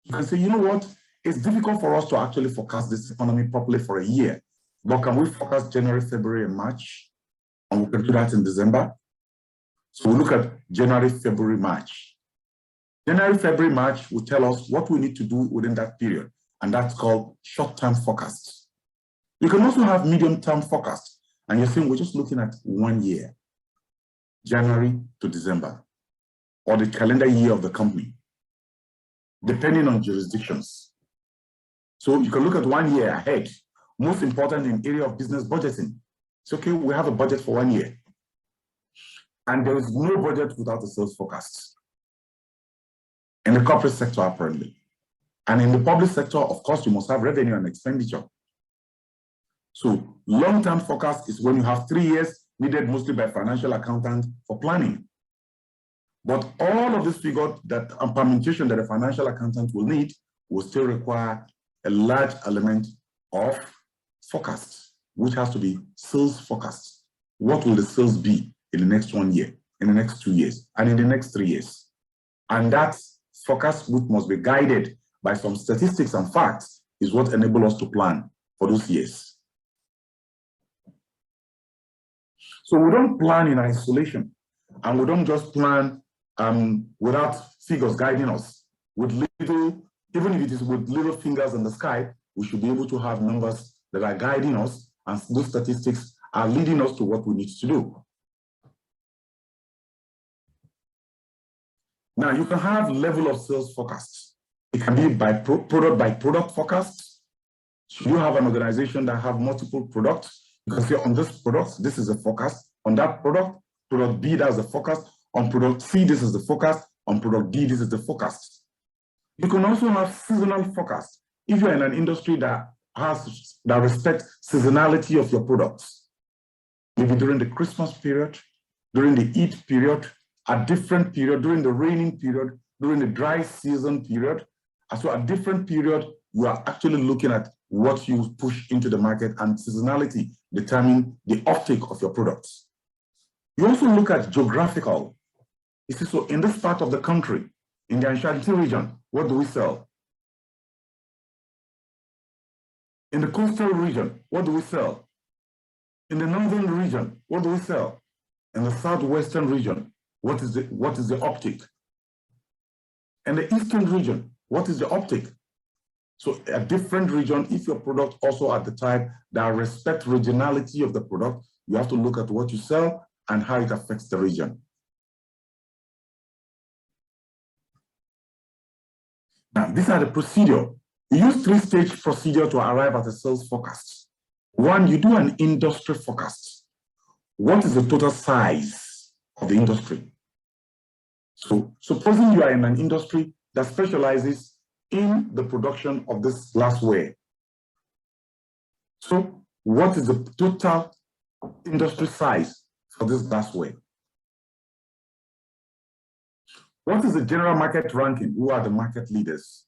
you can say, you know what, it's difficult for us to actually forecast this economy properly for a year, but can we forecast January, February, and March? And we can do that in December. So we look at January, February, March. January, February, March will tell us what we need to do within that period, and that's called short-term forecasts. You can also have medium-term forecasts, and you're saying we're just looking at 1 year, January to December, or the calendar year of the company, depending on jurisdictions. So you can look at 1 year ahead. Most important in area of business budgeting. It's okay, we have a budget for 1 year. And there is no budget without a sales forecast. In the corporate sector, apparently. And in the public sector, of course, you must have revenue and expenditure. So long-term forecast is when you have 3 years needed mostly by financial accountants for planning. But all of this figure that and permutation that a financial accountant will need will still require a large element of forecast, which has to be sales forecast. what will the sales be in the next 1 year, in the next 2 years, and in the next 3 years. And that forecast, which must be guided by some statistics and facts, is what enables us to plan for those years. So we don't plan in isolation, and we don't just plan without figures guiding us. With little, even if it is with little fingers in the sky, we should be able to have numbers that are guiding us, and those statistics are leading us to what we need to do. Now, you can have level of sales forecasts. It can be by product forecasts. So you have an organization that have multiple products. You can say on this product, this is a forecast. On that product, product B, that's a forecast. On product C, this is the forecast. On product D, this is the forecast. You can also have seasonal forecasts. If you're in an industry that respects seasonality of your products, maybe during the Christmas period, during the Eid period, a different period, during the raining period, during the dry season period. So at different period, you are actually looking at what you push into the market, and seasonality determine the uptake of your products. You also look at geographical. You see, so in this part of the country, in the Ashanti region, what do we sell? In the coastal region, what do we sell? In the northern region, what do we sell? In the southwestern region, what is the uptake? In the eastern region, what is the uptake? So a different region, if your product also at the type that respect regionality of the product, you have to look at what you sell and how it affects the region. Now, these are the procedure. We use 3-stage procedure to arrive at a sales forecast. One, you do an industry forecast. What is the total size of the industry? So supposing you are in an industry that specializes in the production of this glassware. So what is the total industry size for this glassware? What is the general market ranking? Who are the market leaders,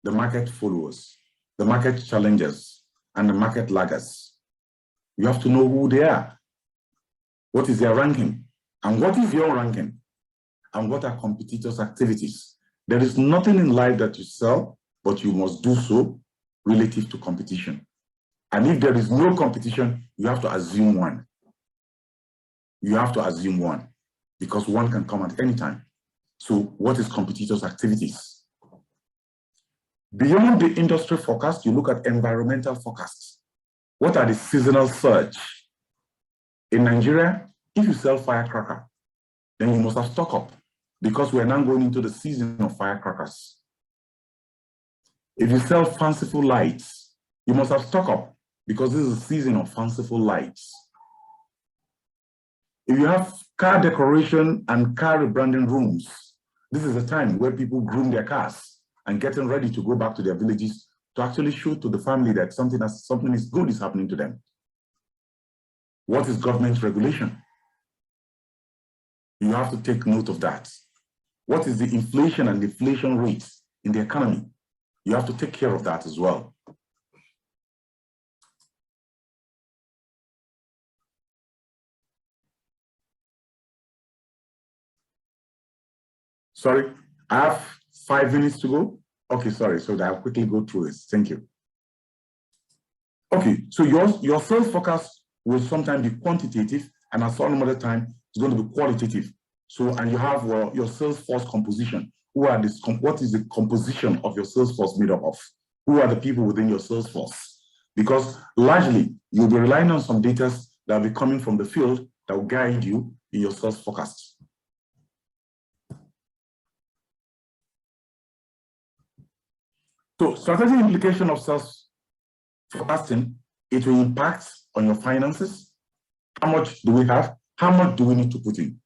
the market followers, the market challengers, and the market laggers? You have to know who they are. What is their ranking? And what is your ranking? And what are competitors' activities? There is nothing in life that you sell, but you must do so relative to competition. And if there is no competition, you have to assume one. You have to assume one, because one can come at any time. So what is competitors' activities? Beyond the industry forecast, you look at environmental forecasts. What are the seasonal surge? In Nigeria, if you sell firecracker, then you must have stock up, because we're now going into the season of firecrackers. If you sell fanciful lights, you must have stock up, because this is the season of fanciful lights. If you have car decoration and car rebranding rooms, this is a time where people groom their cars and getting ready to go back to their villages to actually show to the family that something is good is happening to them. What is government regulation? You have to take note of that. What is the inflation and deflation rate in the economy? You have to take care of that as well. Sorry, I have 5 minutes to go. Okay, sorry, so I'll quickly go through this. Thank you. Okay, so your sales forecast will sometimes be quantitative, and at some other time, it's going to be qualitative. So, and you have your sales force composition. What is the composition of your sales force made up of? Who are the people within your sales force? Because largely, you'll be relying on some data that will be coming from the field that will guide you in your sales forecast. So strategic implication of sales forecasting, it will impact on your finances. How much do we have? How much do we need to put in?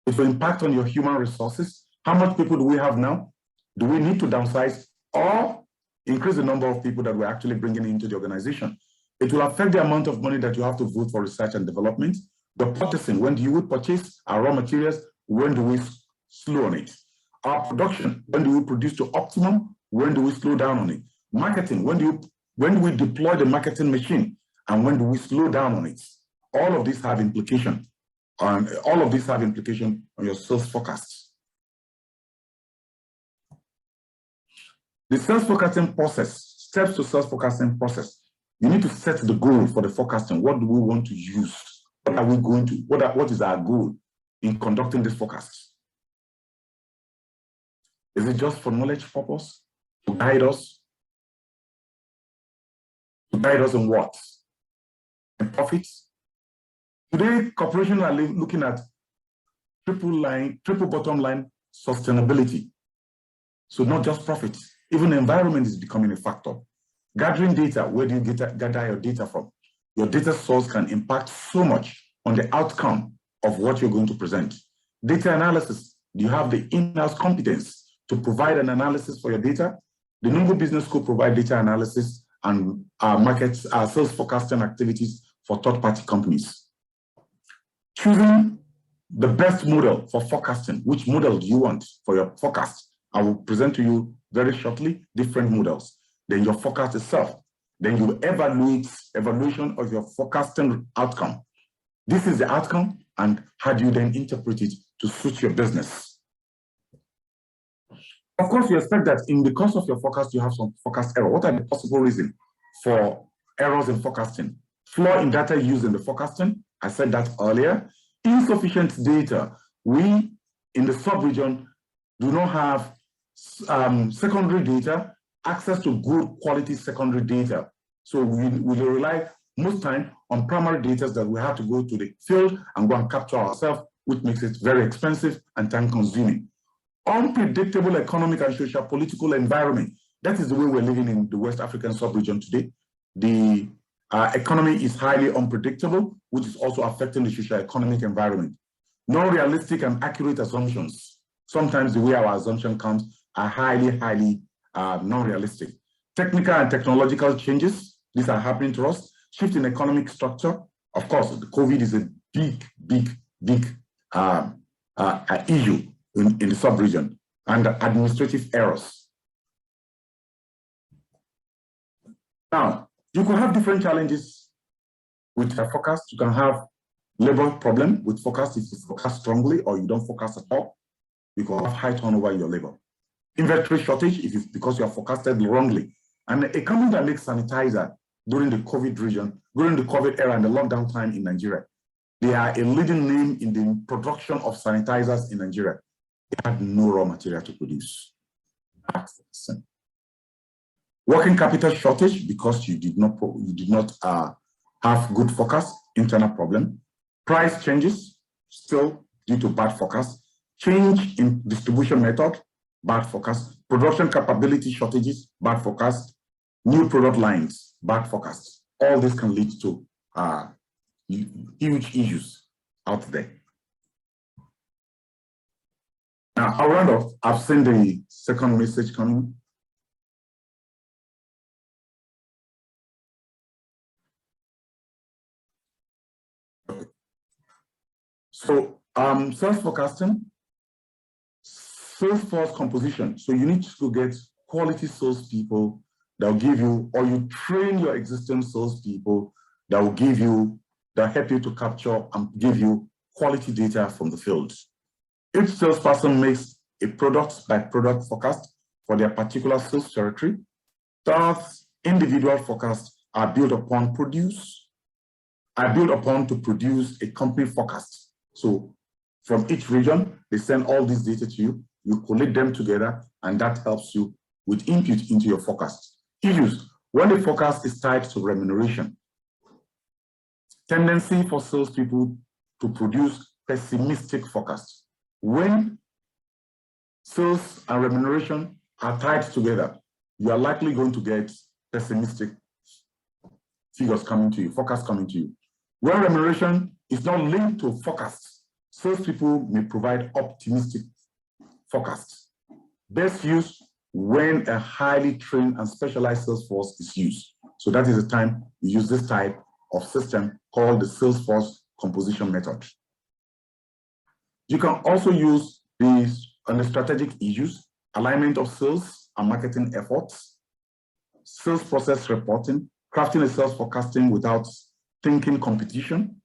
It will impact on your human resources. How much people do we have now? Do we need to downsize or increase the number of people that we're actually bringing into the organization? It will affect the amount of money that you have to vote for research and development. The purchasing, when do you purchase our raw materials? When do we slow on it? Our production, when do we produce to optimum? When do we slow down on it? Marketing, when do we deploy the marketing machine? And when do we slow down on it? all of these have implication on your sales forecast. The sales forecasting process, steps to sales forecasting process. You need to set the goal for the forecasting. What do we want to use? What are we going to, what is our goal in conducting this forecast? Is it just for knowledge purpose? To guide us? To guide us in what? In profits? Today, corporations are looking at triple bottom line sustainability. So not just profits, even environment is becoming a factor. Gathering data, where do you gather your data from? Your data source can impact so much on the outcome of what you're going to present. Data analysis, do you have the in-house competence to provide an analysis for your data? The Nungu Business School provide data analysis and sales forecasting activities for third-party companies. Choosing the best model for forecasting. Which model do you want for your forecast? I will present to you very shortly different models. Then your forecast itself. Then you evaluation of your forecasting outcome. This is the outcome, and how do you then interpret it to suit your business? Of course, you expect that in the course of your forecast, you have some forecast error. What are the possible reasons for errors in forecasting? Flaw in data used in the forecasting. I said that earlier. Insufficient data. We, in the sub-region, do not have secondary data, access to good quality secondary data. So we rely most time on primary data that we have to go to the field and go and capture ourselves, which makes it very expensive and time-consuming. Unpredictable economic and social political environment. That is the way we're living in the West African sub-region today. The economy is highly unpredictable, which is also affecting the social economic environment. Non-realistic and accurate assumptions. Sometimes the way our assumption comes are highly non-realistic. Technical and technological changes, these are happening to us. Shift in economic structure. Of course, the COVID is a big issue in the sub-region, and administrative errors. Now, you could have different challenges with your forecast. You can have labor problem with forecast if you forecast strongly or you don't forecast at all. You can have high turnover in your labor. Inventory shortage if it's because you are forecasted wrongly. And a company that makes sanitizer during the COVID era and the lockdown time in Nigeria, they are a leading name in the production of sanitizers in Nigeria. They had no raw material to produce. Working capital shortage because you did not have good forecast, internal problem. Price changes, still due to bad forecast. Change in distribution method, bad forecast. Production capability shortages, bad forecast. New product lines, bad forecast. All this can lead to huge issues out there. Now, I'll round off. I've seen the second message coming. So, sales forecasting, sales force composition. So you need to get quality salespeople that will give you, or you train your existing salespeople that will give you, that help you to capture and give you quality data from the field. Each salesperson makes a product by product forecast for their particular sales territory. Thus, individual forecasts are built upon to produce a company forecast. So from each region, they send all this data to you, you collate them together, and that helps you with input into your forecast. Issues, when the forecast is tied to remuneration, tendency for salespeople to produce pessimistic forecasts. When sales and remuneration are tied together, you are likely going to get pessimistic figures coming to you, forecasts coming to you. When remuneration is not linked to forecasts, salespeople may provide optimistic forecasts. Best used when a highly trained and specialized sales force is used. So that is the time you use this type of system called the sales force composition method. You can also use these on the strategic issues, alignment of sales and marketing efforts, sales process reporting, crafting a sales forecasting without thinking competition,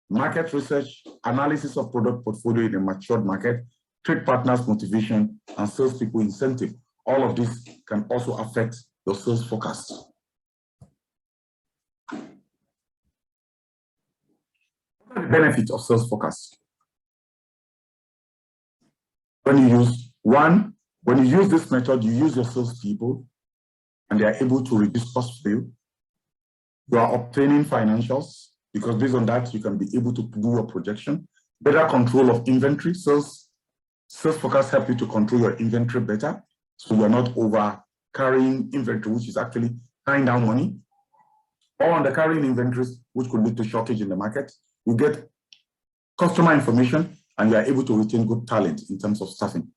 market research, analysis of product portfolio in a matured market, trade partners motivation, and salespeople incentive. All of this can also affect your sales forecast. What are the benefits of sales forecast? When you use this method, you use your salespeople and they are able to reduce cost for you. You are obtaining financials because based on that, you can be able to do a projection, better control of inventory. Sales forecasts help you to control your inventory better. So you're not over carrying inventory, which is actually tying down money, or under carrying inventories, which could lead to shortage in the market. You get customer information and you are able to retain good talent in terms of staffing.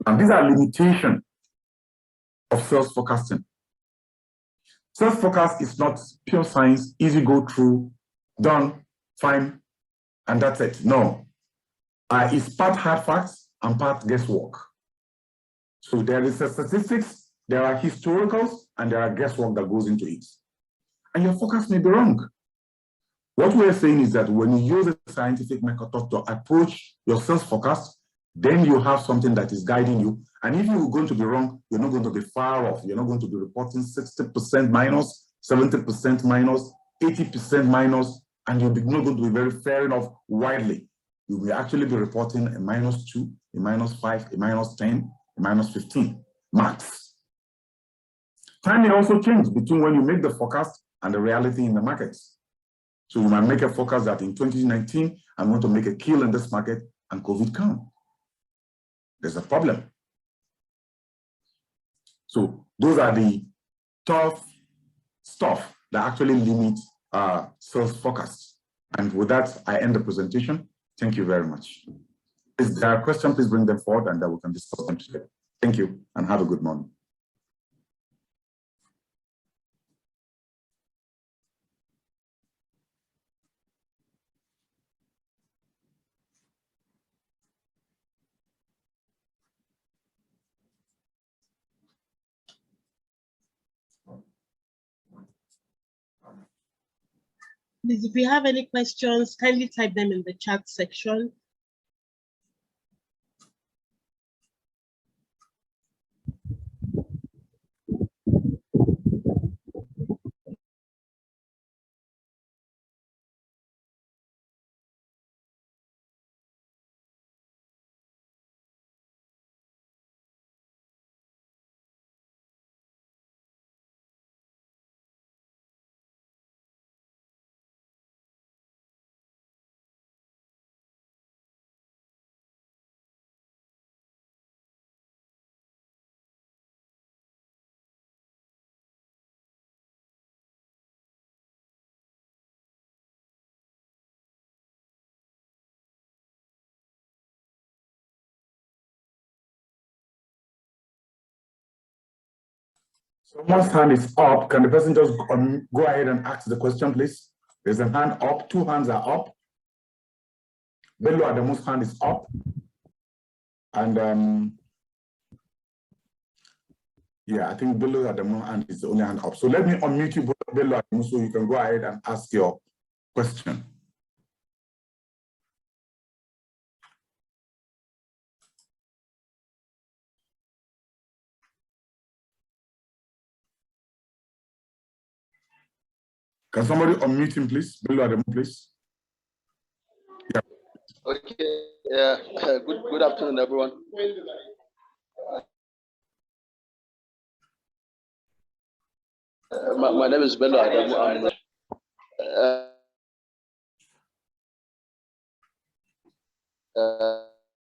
And these are limitations of sales forecasting. Sales forecast is not pure science, easy go through, done, fine, and that's it. No. It's part hard facts and part guesswork. So there is a statistics, there are historicals, and there are guesswork that goes into it. And your forecast may be wrong. What we're saying is that when you use a scientific method to approach your sales forecast, then you have something that is guiding you. And if you're going to be wrong, you're not going to be far off. You're not going to be reporting 60% minus, 70% minus, 80% minus, and you're not going to be very fair enough widely. You will actually be reporting a -2, a -5, a -10, a -15 max. Time may also change between when you make the forecast and the reality in the markets. So you might make a forecast that in 2019, I'm going to make a kill in this market and COVID comes. There's a problem. So those are the tough stuff that actually limit sales forecasts. And with that, I end the presentation. Thank you very much. If there are questions, please bring them forward and then we can discuss them together. Thank you and have a good morning. Please, if you have any questions, kindly type them in the chat section. Someone's hand is up. Can the person just go ahead and ask the question, please? There's a hand up. Two hands are up. Bello Adamu's hand is up. And yeah, I think Bello Adamu's hand is the only hand up. So let me unmute you, Bello Adamu, so you can go ahead and ask your question. Can somebody unmute him, please? Bello Adamu, please. Yeah. Okay. Good afternoon, everyone. My name is Bello Adamu. I'm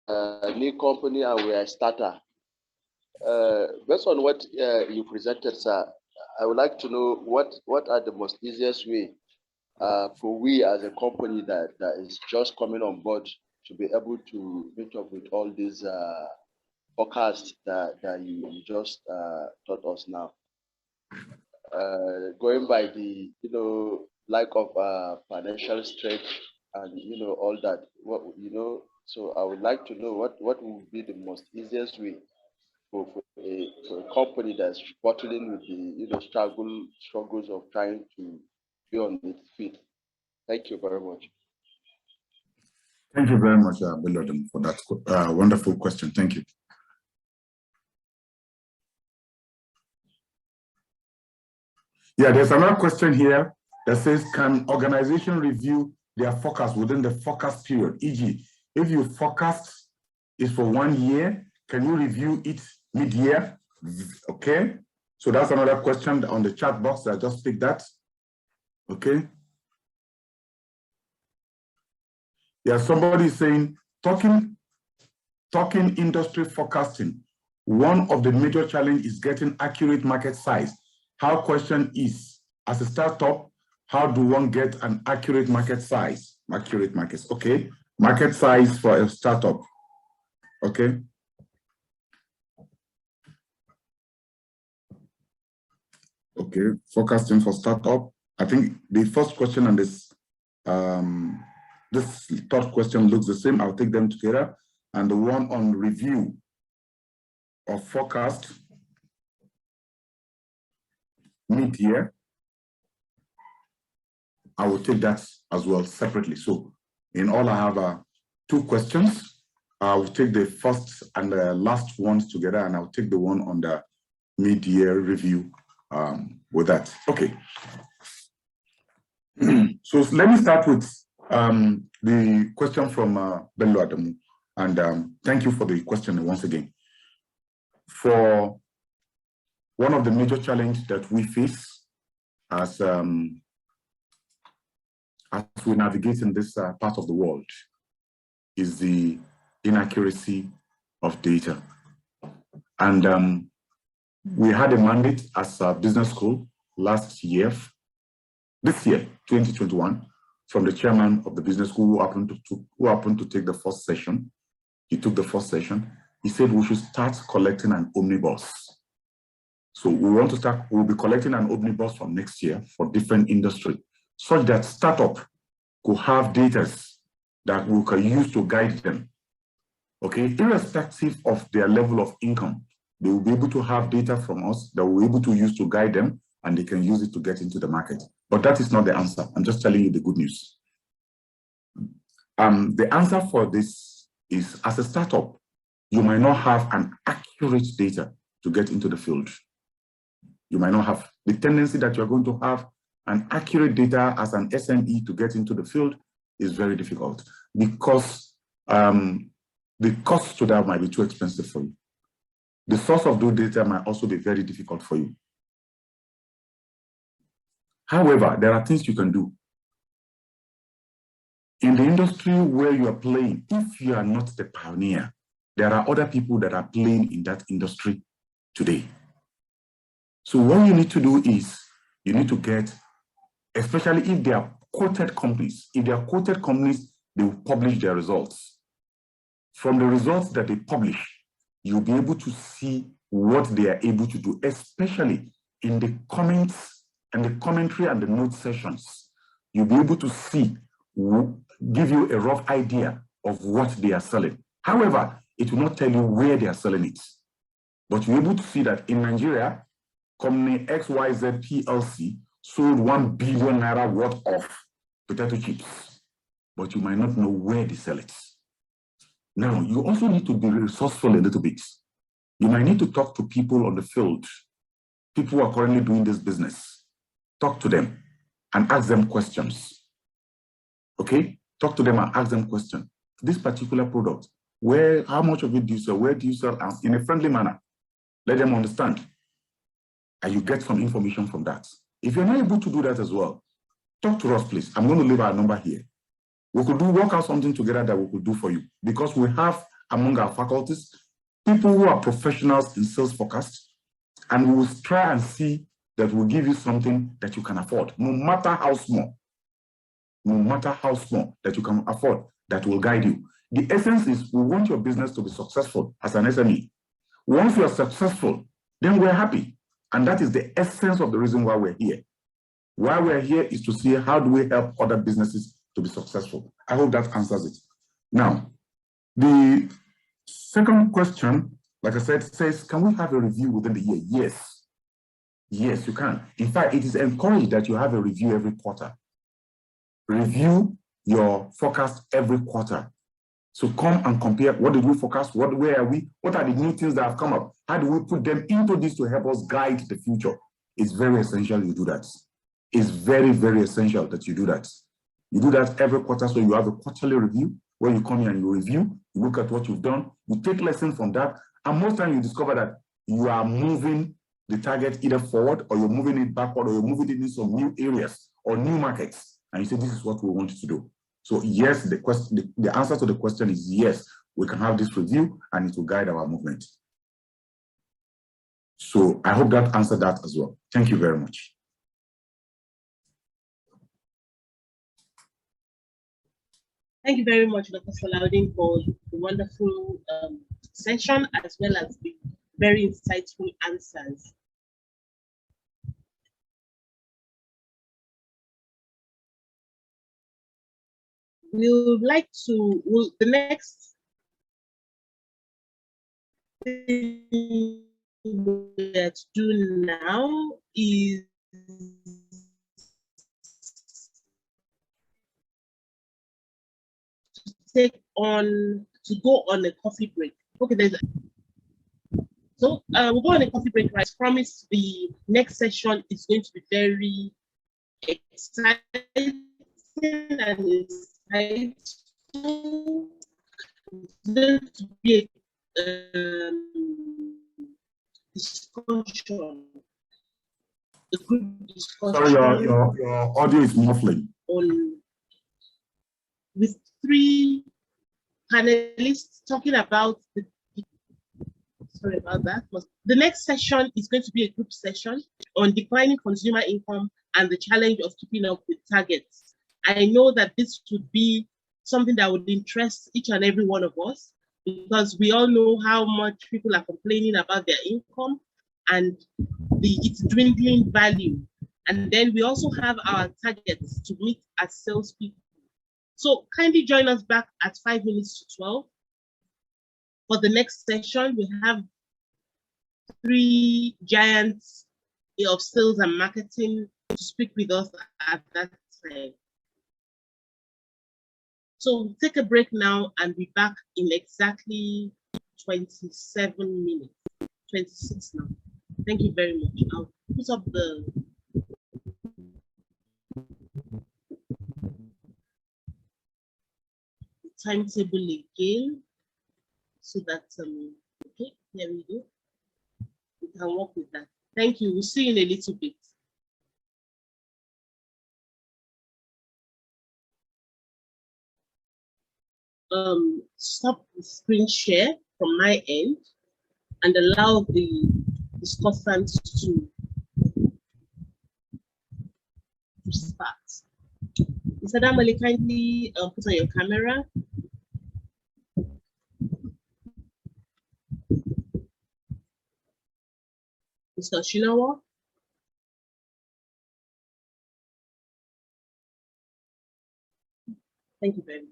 a new company and we are a starter. Based on what you presented, sir, I would like to know what are the most easiest way for we as a company that is just coming on board to be able to meet up with all these forecasts that you just taught us now. Going by the lack of financial strength and all that, so I would like to know what would be the most easiest way for a company that's battling with the struggles of trying to be on its feet. Thank you very much. Thank you very much, Belodum, for that wonderful question. Thank you. Yeah, there's another question here that says, can organization review their forecast within the forecast period? E.g., if your forecast is for 1 year, can you review it mid-year? Okay, so that's another question on the chat box. I just picked that. Okay. Yeah, somebody is saying, talking industry forecasting, one of the major challenges is getting accurate market size. Our question is, as a startup, how do one get an accurate market size? Accurate markets, okay. Market size for a startup, okay. Okay, forecasting for startup. I think the first question and this third question looks the same. I'll take them together. And the one on review of forecast mid-year, I will take that as well separately. So in all, I have 2 questions. I will take the first and the last ones together, and I'll take the one on the mid-year review with that. Okay. So let me start with the question from Bello Adamu, and thank you for the question once again. For one of the major challenges that we face as we navigate in this part of the world is the inaccuracy of data. And we had a mandate as a business school this year, 2021, from the chairman of the business school who happened to take the first session. He took the first session. He said we should start collecting an omnibus. So we'll be collecting an omnibus from next year for different industry, such that startup could have data that we can use to guide them. Okay, irrespective of their level of income, they will be able to have data from us that we're able to use to guide them, and they can use it to get into the market. But that is not the answer. I'm just telling you the good news. The answer for this is, as a startup, you might not have an accurate data to get into the field. You might not have the tendency that you're going to have an accurate data as an SME to get into the field is very difficult, because the cost to that might be too expensive for you. The source of those data might also be very difficult for you. However, there are things you can do. In the industry where you are playing, if you are not the pioneer, there are other people that are playing in that industry today. So what you need to do is, you need to get, especially if they are quoted companies, if they are quoted companies, they will publish their results. From the results that they publish, you'll be able to see what they are able to do, especially in the comments and the commentary and the note sessions. You'll be able to see, give you a rough idea of what they are selling. However, it will not tell you where they are selling it. But you're able to see that in Nigeria, company XYZ PLC sold 1 billion naira worth of potato chips, but you might not know where they sell it. Now, you also need to be resourceful a little bit. You might need to talk to people on the field, people who are currently doing this business. Talk to them and ask them questions. Okay? Talk to them and ask them questions. This particular product, how much of it do you sell? Where do you sell? In a friendly manner. Let them understand. And you get some information from that. If you're not able to do that as well, talk to us, please. I'm going to leave our number here. We could work out something together that we could do for you, because we have among our faculties people who are professionals in sales forecast, and we will try and see that we'll give you something that you can afford, no matter how small that you can afford, that will guide you. The essence is, we want your business to be successful as an SME. Once you are successful, then we're happy. And that is the essence of the reason why we're here. Why we're here is to see how do we help other businesses to be successful. I hope that answers it. Now, the second question, like I said, says, can we have a review within the year? Yes. Yes, you can. In fact, it is encouraged that you have a review every quarter. Review your forecast every quarter. So come and compare, what did we forecast? Where are we? What are the new things that have come up? How do we put them into this to help us guide the future? It's very essential you do that. It's very, very essential that you do that. You do that every quarter, so you have a quarterly review where you come in and you review, you look at what you've done, you take lessons from that, and most times you discover that you are moving the target either forward or you're moving it backward or you're moving it into some new areas or new markets. And you say, this is what we want to do. So yes, the answer to the question is yes, we can have this review and it will guide our movement. So I hope that answered that as well. Thank you very much. Thank you very much, Dr. Salaudeen, for the wonderful session, as well as the very insightful answers. We would like to, the next thing to do now is to go on a coffee break. Okay, so we'll go on a coffee break. Right? I promise the next session is going to be very exciting and insightful. It's going to be a discussion, a group discussion. Sorry, your audio is muffling. With 3 panelists talking about sorry about that. The next session is going to be a group session on declining consumer income and the challenge of keeping up with targets. I know that this would be something that would interest each and every one of us, because we all know how much people are complaining about their income and its dwindling value. And then we also have our targets to meet as salespeople. So kindly join us back at 5 minutes to 12. For the next session, we have 3 giants of sales and marketing to speak with us at that time. So we'll take a break now and be back in exactly 27 minutes, 26 now. Thank you very much. I'll put up the timetable again so that, okay, here we go. We can work with that. Thank you. We'll see you in a little bit. Stop the screen share from my end and allow the discussants to start. Mr. Damali, kindly put on your camera. Mr. Shinawa. Thank you very much.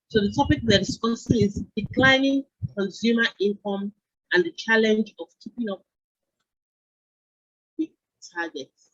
So the topic we're discussing is declining consumer income and the challenge of keeping up with targets.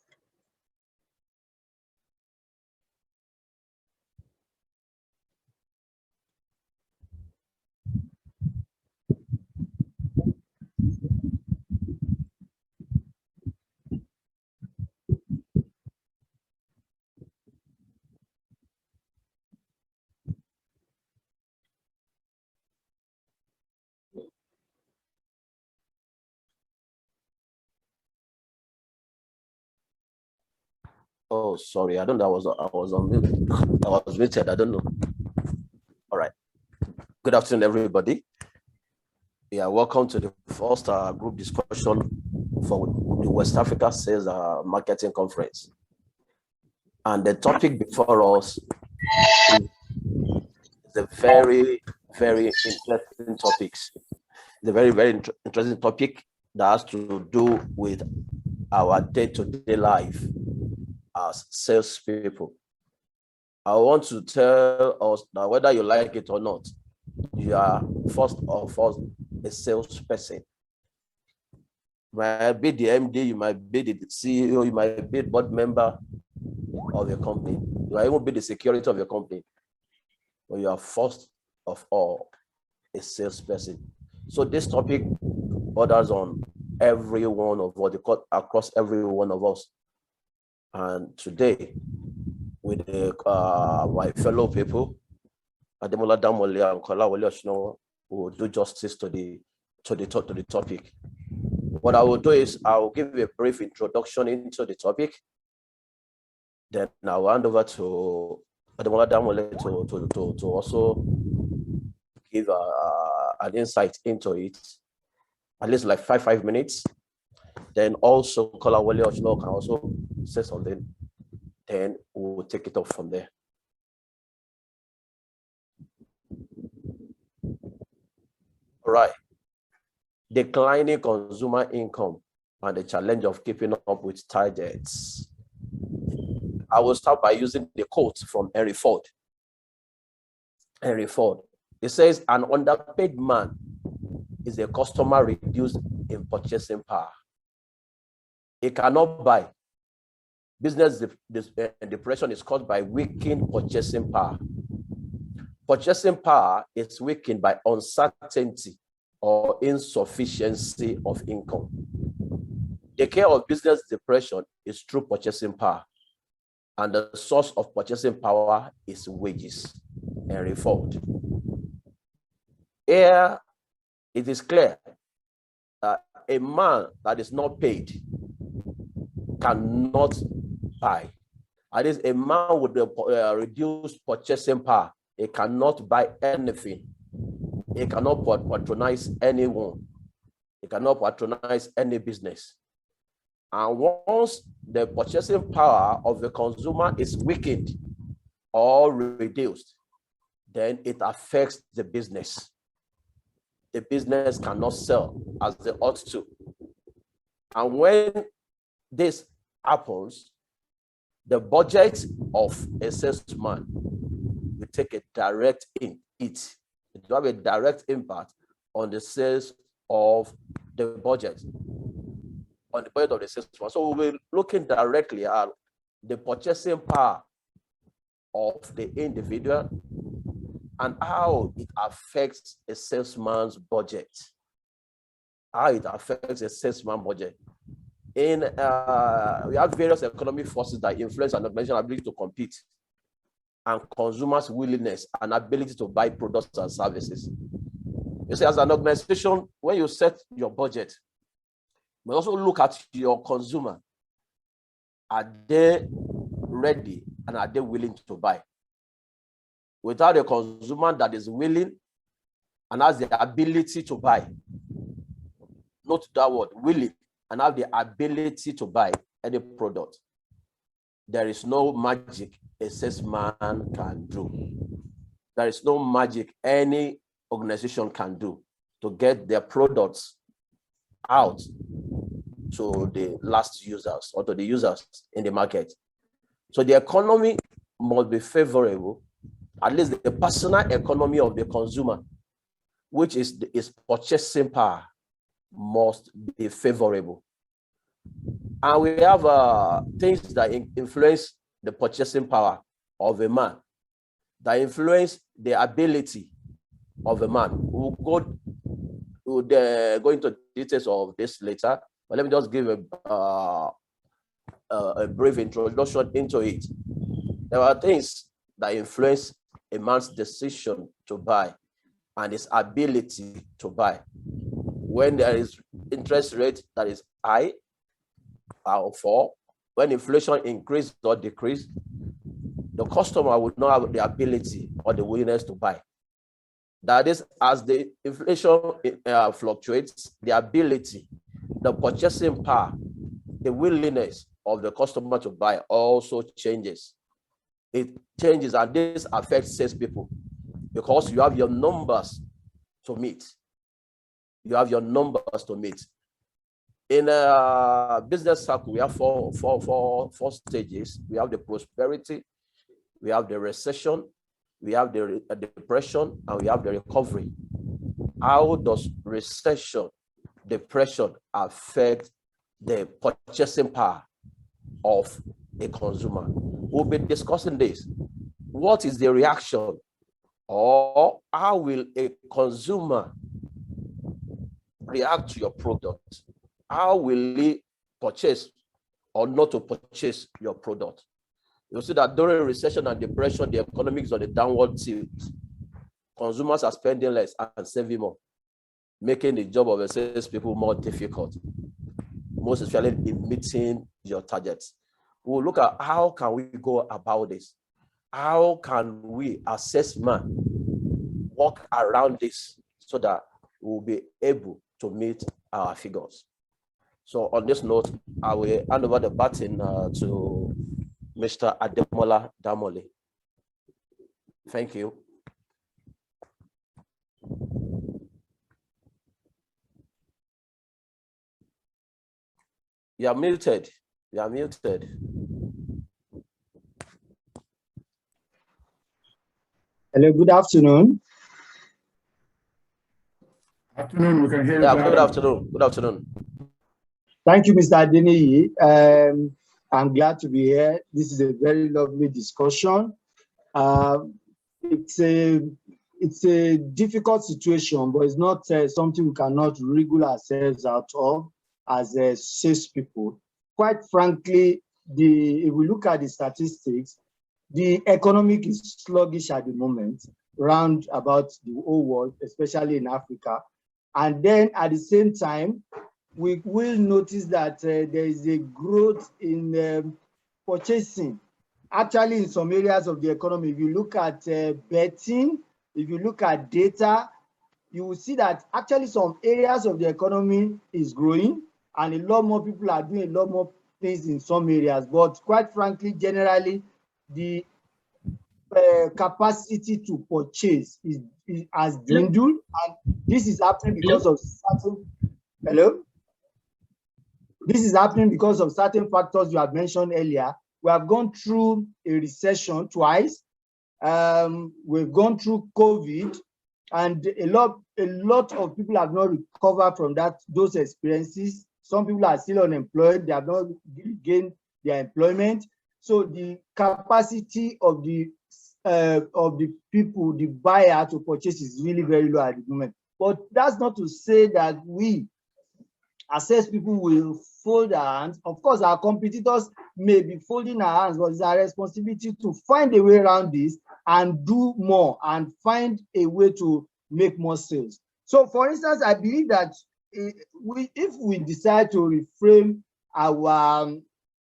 Oh, sorry, I don't know. I was on mute. I was muted. I don't know. All right. Good afternoon, everybody. Yeah, welcome to the first group discussion for the West Africa Sales Marketing Conference. And the topic before us is a very, very interesting topic. It's a very, very interesting topic that has to do with our day-to-day life as salespeople. I want to tell us that whether you like it or not, you are first of all a salesperson. You might be the MD, you might be the CEO, you might be the board member of your company, you might even be the security of your company, but you are first of all a salesperson. So this topic borders on every one of us, across every one of us. And today, with my fellow people, Ademola Damole and Kolawole Oshino, will do justice to the topic. What I will do is I will give you a brief introduction into the topic. Then I will hand over to Ademola Damole to also give an insight into it, at least like five minutes. Then also Kolawole Oshino can also say something. Then we'll take it up from there. All right. Declining consumer income and the challenge of keeping up with targets. I will start by using the quote from Henry Ford. Henry Ford. It says, an underpaid man is a customer reduced in purchasing power. He cannot buy. Business depression is caused by weakened purchasing power. Purchasing power is weakened by uncertainty or insufficiency of income. The cure of business depression is through purchasing power, and the source of purchasing power is wages. Henry Ford. Here, it is clear that a man that is not paid cannot buy. That is, a man with a reduced purchasing power, he cannot buy anything. He cannot patronize anyone. He cannot patronize any business. And once the purchasing power of the consumer is weakened or reduced, then it affects the business. The business cannot sell as they ought to. And when this happens, the budget of a salesman will take a direct hit. It will have a direct impact on the sales of the budget, on the budget of the salesman. So we'll be looking directly at the purchasing power of the individual and how it affects a salesman's budget. How it affects a salesman's budget. We have various economic forces that influence an organization's ability to compete and consumers' willingness and ability to buy products and services. You see, as an organization, when you set your budget, you also look at your consumer. Are they ready and are they willing to buy? Without a consumer that is willing and has the ability to buy, note that word, willing, and have the ability to buy any product, there is no magic a salesman can do. There is no magic any organization can do to get their products out to the last users or to the users in the market. So the economy must be favorable, at least the personal economy of the consumer, which is his purchasing power, must be favorable. And we have things that influence the purchasing power of a man, that influence the ability of a man. We'll go into details of this later, but let me just give a brief introduction into it. There are things that influence a man's decision to buy and his ability to buy. When there is interest rate that is high, or when inflation increases or decreases, the customer would not have the ability or the willingness to buy. That is, as the inflation fluctuates, the ability, the purchasing power, the willingness of the customer to buy also changes. It changes, and this affects salespeople because you have your numbers to meet. You have your numbers to meet. In a business cycle, we have four stages. We have the prosperity, we have the recession, we have the depression, and we have the recovery. How does recession, depression affect the purchasing power of a consumer? We'll be discussing this. What is the reaction, or how will a consumer react to your product? How will he purchase or not to purchase your product? You'll see that during recession and depression, the economics on the downward tilt. Consumers are spending less and saving more, making the job of the salespeople more difficult, most especially in meeting your targets. We'll look at how can we go about this? How can we, assessment, work around this so that we'll be able to meet our figures? So on this note, I will hand over the baton to Mr. Ademola Damole. Thank you. You are muted. You are muted. Hello, good afternoon. Afternoon, we can hear you. Yeah, good afternoon. Good afternoon. Thank you, Mr. Adeniyi. I'm glad to be here. This is a very lovely discussion. It's a difficult situation, but it's not something we cannot wriggle ourselves out of as salespeople. Quite frankly, if we look at the statistics, the economic is sluggish at the moment, round about the whole world, especially in Africa. And then at the same time, we will notice that there is a growth in purchasing. Actually, in some areas of the economy, if you look at betting, if you look at data, you will see that actually some areas of the economy is growing and a lot more people are doing a lot more things in some areas. But quite frankly, generally, the capacity to purchase has dwindled, and this is happening because of certain, hello? This is happening because of certain factors you have mentioned earlier. We have gone through a recession twice. We've gone through COVID, and a lot of people have not recovered from those experiences. Some people are still unemployed. They have not gained their employment. So the capacity of the people, the buyer to purchase is really very low at the moment. But that's not to say that we, as salespeople, will fold our hands. Of course, our competitors may be folding our hands, but it's our responsibility to find a way around this and do more and find a way to make more sales. So, for instance, I believe that if we decide to reframe our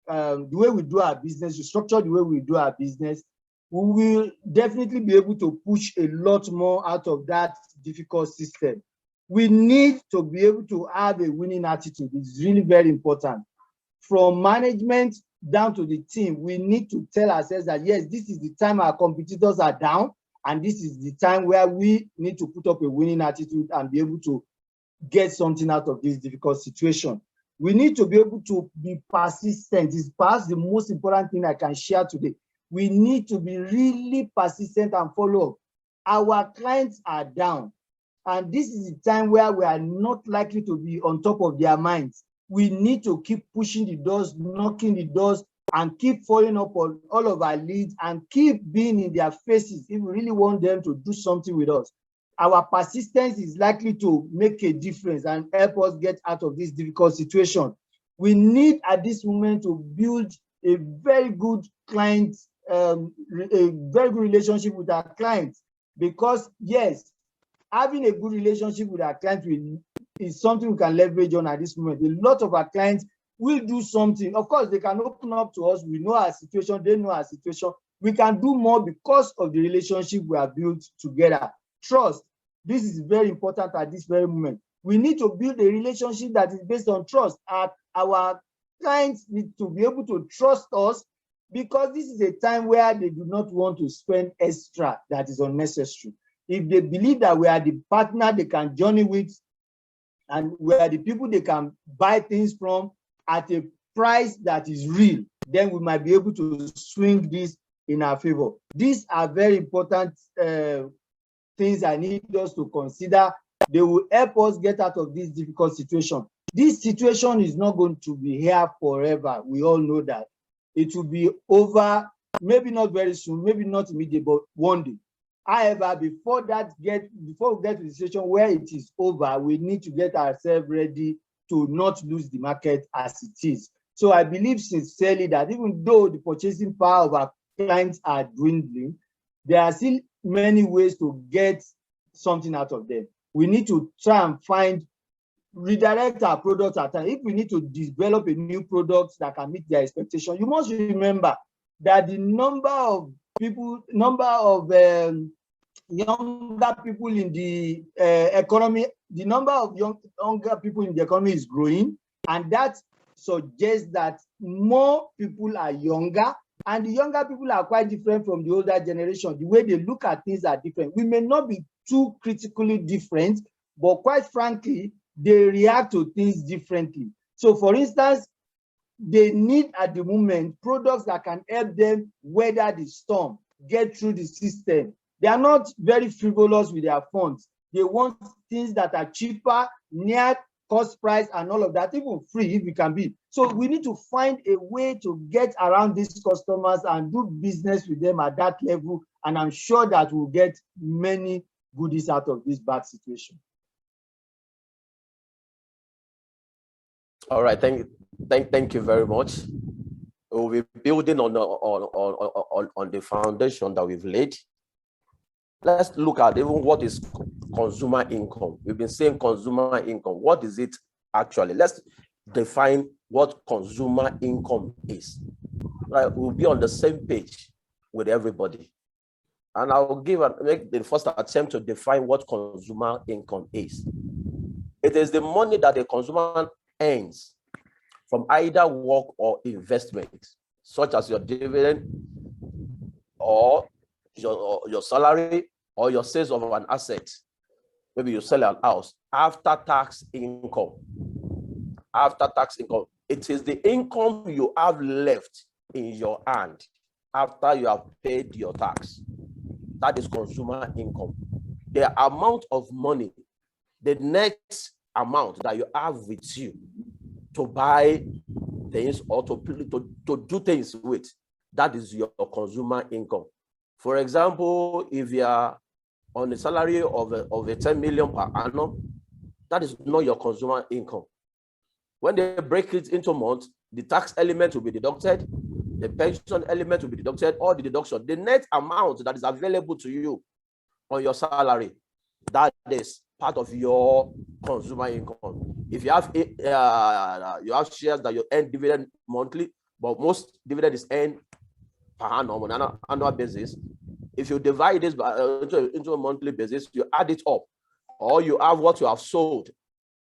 the way we do our business, to structure the way we do our business, we will definitely be able to push a lot more out of that difficult system. We need to be able to have a winning attitude. It's really very important. From management down to the team, we need to tell ourselves that, yes, this is the time our competitors are down, and this is the time where we need to put up a winning attitude and be able to get something out of this difficult situation. We need to be able to be persistent. It's perhaps the most important thing I can share today. We need to be really persistent and follow up. Our clients are down, and this is the time where we are not likely to be on top of their minds. We need to keep pushing the doors, knocking the doors, and keep following up on all of our leads and keep being in their faces if we really want them to do something with us. Our persistence is likely to make a difference and help us get out of this difficult situation. We need at this moment to build a very good client, a very good relationship with our clients, because yes, having a good relationship with our clients is something we can leverage on at this moment. A lot of our clients will do something. Of course, they can open up to us. We know our situation, they know our situation. We can do more because of the relationship we have built together. Trust. This is very important at this very moment. We need to build a relationship that is based on trust. Our clients need to be able to trust us, because this is a time where they do not want to spend extra that is unnecessary. If they believe that we are the partner they can journey with, and we are the people they can buy things from at a price that is real, then we might be able to swing this in our favor. These are very important things I need us to consider. They will help us get out of this difficult situation. This situation is not going to be here forever. We all know that. It will be over, maybe not very soon, maybe not immediately, but one day. However, before we get to the situation where it is over, we need to get ourselves ready to not lose the market as it is. So I believe sincerely that even though the purchasing power of our clients are dwindling, there are still many ways to get something out of them. We need to try and redirect our products at times. If we need to develop a new product that can meet their expectation, you must remember that the number of younger people in the economy, the number of younger people in the economy is growing, and that suggests that more people are younger, and the younger people are quite different from the older generation. The way they look at things are different. We may not be too critically different, but quite frankly, they react to things differently. So for instance, they need at the moment products that can help them weather the storm, get through the system. They are not very frivolous with their funds. They want things that are cheaper, near cost price, and all of that, even free if it can be. So we need to find a way to get around these customers and do business with them at that level. And I'm sure that we'll get many goodies out of this bad situation. All right, thank you very much. We'll be building on the foundation that we've laid. Let's look at even what is consumer income. We've been saying consumer income. What is it actually? Let's define what consumer income is. Right, we'll be on the same page with everybody. And I'll make the first attempt to define what consumer income is. It is the money that the consumer earns from either work or investment, such as your dividend or your salary or your sales of an asset. Maybe you sell an house. After tax income. After tax income. It is the income you have left in your hand after you have paid your tax. That is consumer income. The amount of money, the next amount that you have with you to buy things or to do things with, that is your consumer income. For example, if you are on a salary of a 10 million per annum, that is not your consumer income. When they break it into months, the tax element will be deducted, the pension element will be deducted, or the deduction. The net amount that is available to you on your salary, that is part of your consumer income. If you have shares that you earn dividend monthly, but most dividend is earned per annum on an annual basis. If you divide this into a monthly basis, you add it up, or you have what you have sold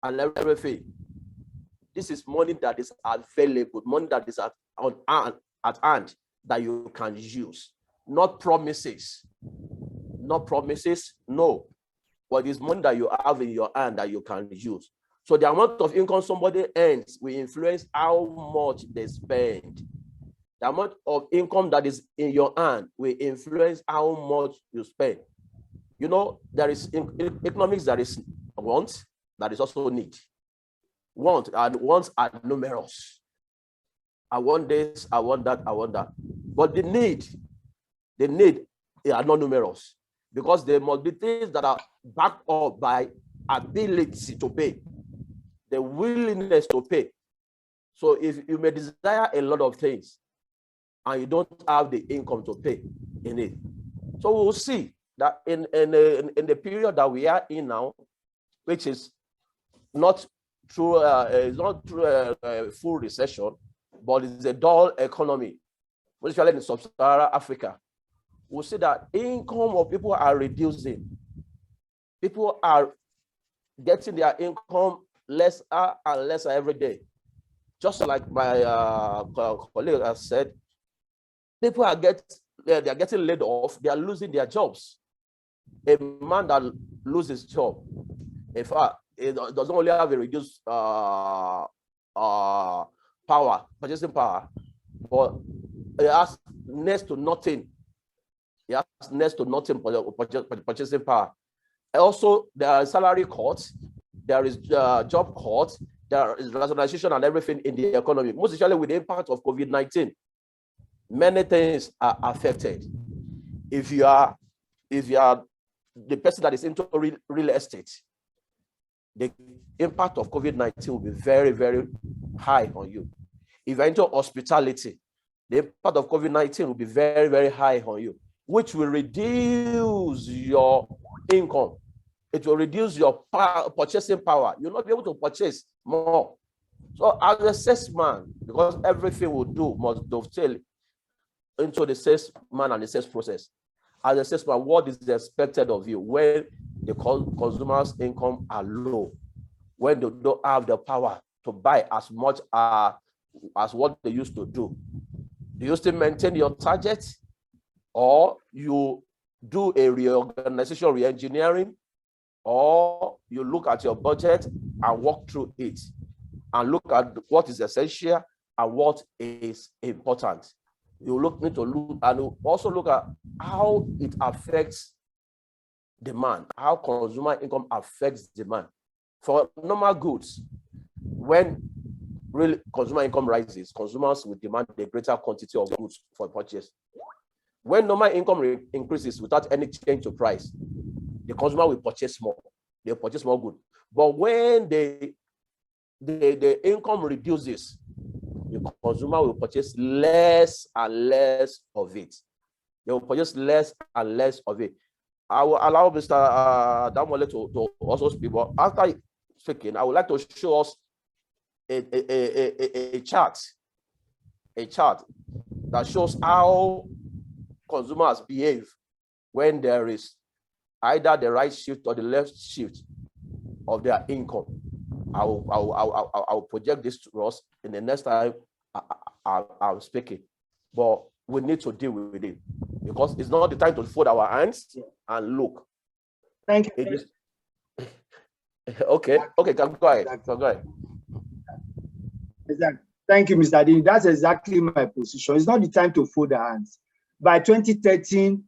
and everything. This is money that is available, money that is at hand that you can use, not promises. Not promises, no. But it's money that you have in your hand that you can use. So the amount of income somebody earns will influence how much they spend. The amount of income that is in your hand will influence how much you spend. You know, there is in economics, there is want, that is also need. Want, and wants are numerous. I want this, I want that, I want that. But the need are not numerous, because there must be things that are backed up by ability to pay, the willingness to pay. So if you may desire a lot of things and you don't have the income to pay in it. So we'll see that in the period that we are in now, which is not through a full recession, but it's a dull economy, especially in sub-Saharan Africa, we'll see that income of people are reducing. People are getting their income lesser and lesser every day. Just like my colleague has said, people are getting laid off. They are losing their jobs. A man that loses his job, in fact, it doesn't only have a reduced power, purchasing power, but it has next to nothing. It has next to nothing purchasing power. Also, there are salary cuts, there is job cuts, there is rationalization and everything in the economy, most especially with the impact of COVID-19. Many things are affected. If you are the person that is into real estate, the impact of COVID-19 will be very, very high on you. If you're into hospitality, the impact of COVID-19 will be very, very high on you, which will reduce your income. It will reduce your purchasing power. You'll not be able to purchase more. So as a salesman, because everything we do must dovetail into the salesman and the sales process. As a salesman, what is expected of you when the consumer's income are low, when they don't have the power to buy as much as what they used to do? Do you still maintain your target, or you do a reorganization, re-engineering, or you look at your budget and walk through it and look at what is essential and what is important? You need to look and you also look at how it affects demand, how consumer income affects demand. For normal goods, when real consumer income rises, consumers will demand a greater quantity of goods for purchase. When normal income increases without any change to price, the consumer will purchase more. They'll purchase more goods. But when the income reduces, the consumer will purchase less and less of it. They will purchase less and less of it. I will allow Mr. Damole to also speak, but after speaking, I would like to show us a chart that shows how consumers behave when there is either the right shift or the left shift of their income. I will project this to us in the next time I'm speaking, but we need to deal with it because it's not the time to fold our hands and look. Thank you. Okay, go ahead. Go ahead. Exactly. Thank you, Mr. Dean. That's exactly my position. It's not the time to fold our hands. By 2013,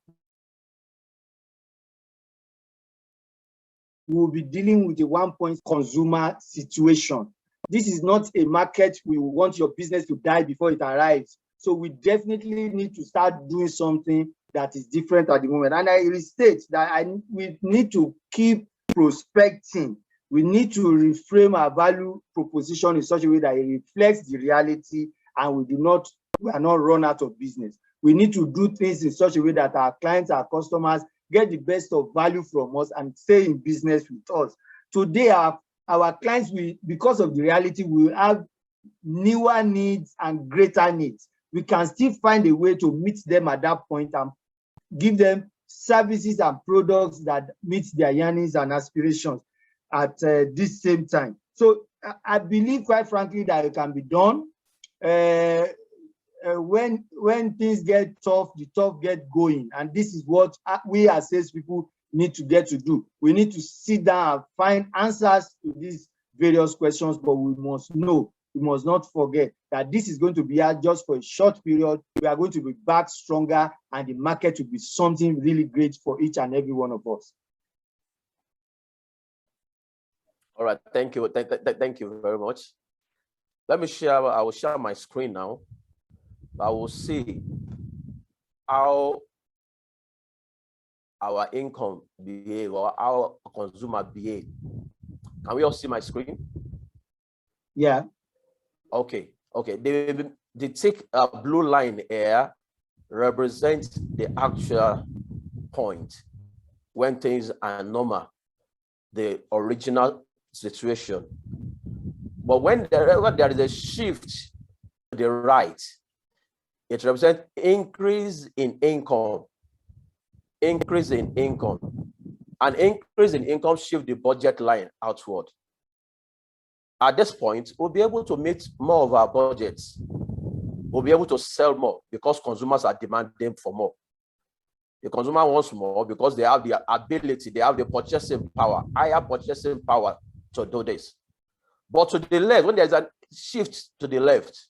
we will be dealing with a 1-point consumer situation. This is not a market we want your business to die before it arrives. So we definitely need to start doing something that is different at the moment. And I restate that we need to keep prospecting. We need to reframe our value proposition in such a way that it reflects the reality and we are not run out of business. We need to do things in such a way that our clients, our customers get the best of value from us and stay in business with us. Today, our clients, because of the reality, will have newer needs and greater needs. We can still find a way to meet them at that point and give them services and products that meet their yearnings and aspirations at this same time. So I believe, quite frankly, that it can be done. When things get tough, the tough get going. And this is what we as salespeople need to get to do. We need to sit down and find answers to these various questions, but we must not forget that this is going to be just for a short period. We are going to be back stronger and the market will be something really great for each and every one of us. All right, thank you. Thank you very much. Let me share, I will share my screen now. I will see how our income behave or how consumer behave. Can we all see my screen? Yeah. Okay. The thick blue line here represents the actual point when things are normal, the original situation. But when there is a shift to the right, it represents increase in income. Increase in income. An increase in income shift the budget line outward. At this point, we'll be able to meet more of our budgets. We'll be able to sell more because consumers are demanding for more. The consumer wants more because they have the ability, they have the purchasing power, higher purchasing power to do this. But to the left, when there's a shift to the left,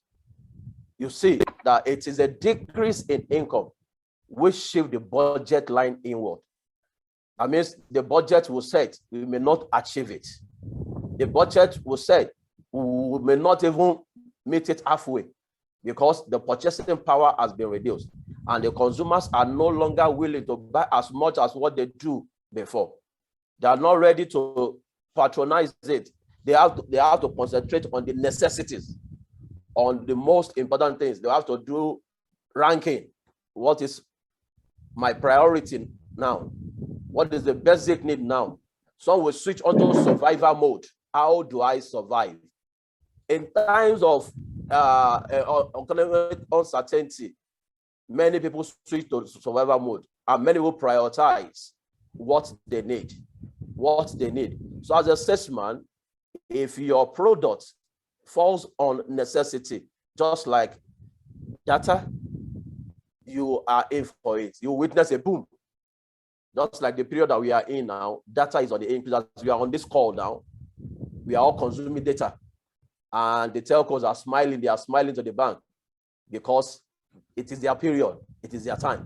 you see that it is a decrease in income, which shift the budget line inward. That means the budget will set, we may not achieve it. The budget will set, we may not even meet it halfway because the purchasing power has been reduced and the consumers are no longer willing to buy as much as what they do before. They are not ready to patronize it. They have to concentrate on the necessities, on the most important things. They have to do ranking. What is my priority now? What is the basic need now? Some will switch onto survival mode. How do I survive? In times of economic uncertainty, many people switch to survival mode and many will prioritize what they need. So as a salesman, if your product falls on necessity, just like data, you are in for it. You witness a boom. Just like the period that we are in now, data is on the increase. As we are on this call now, we are all consuming data. And the telcos are smiling, they are smiling to the bank because it is their period, it is their time.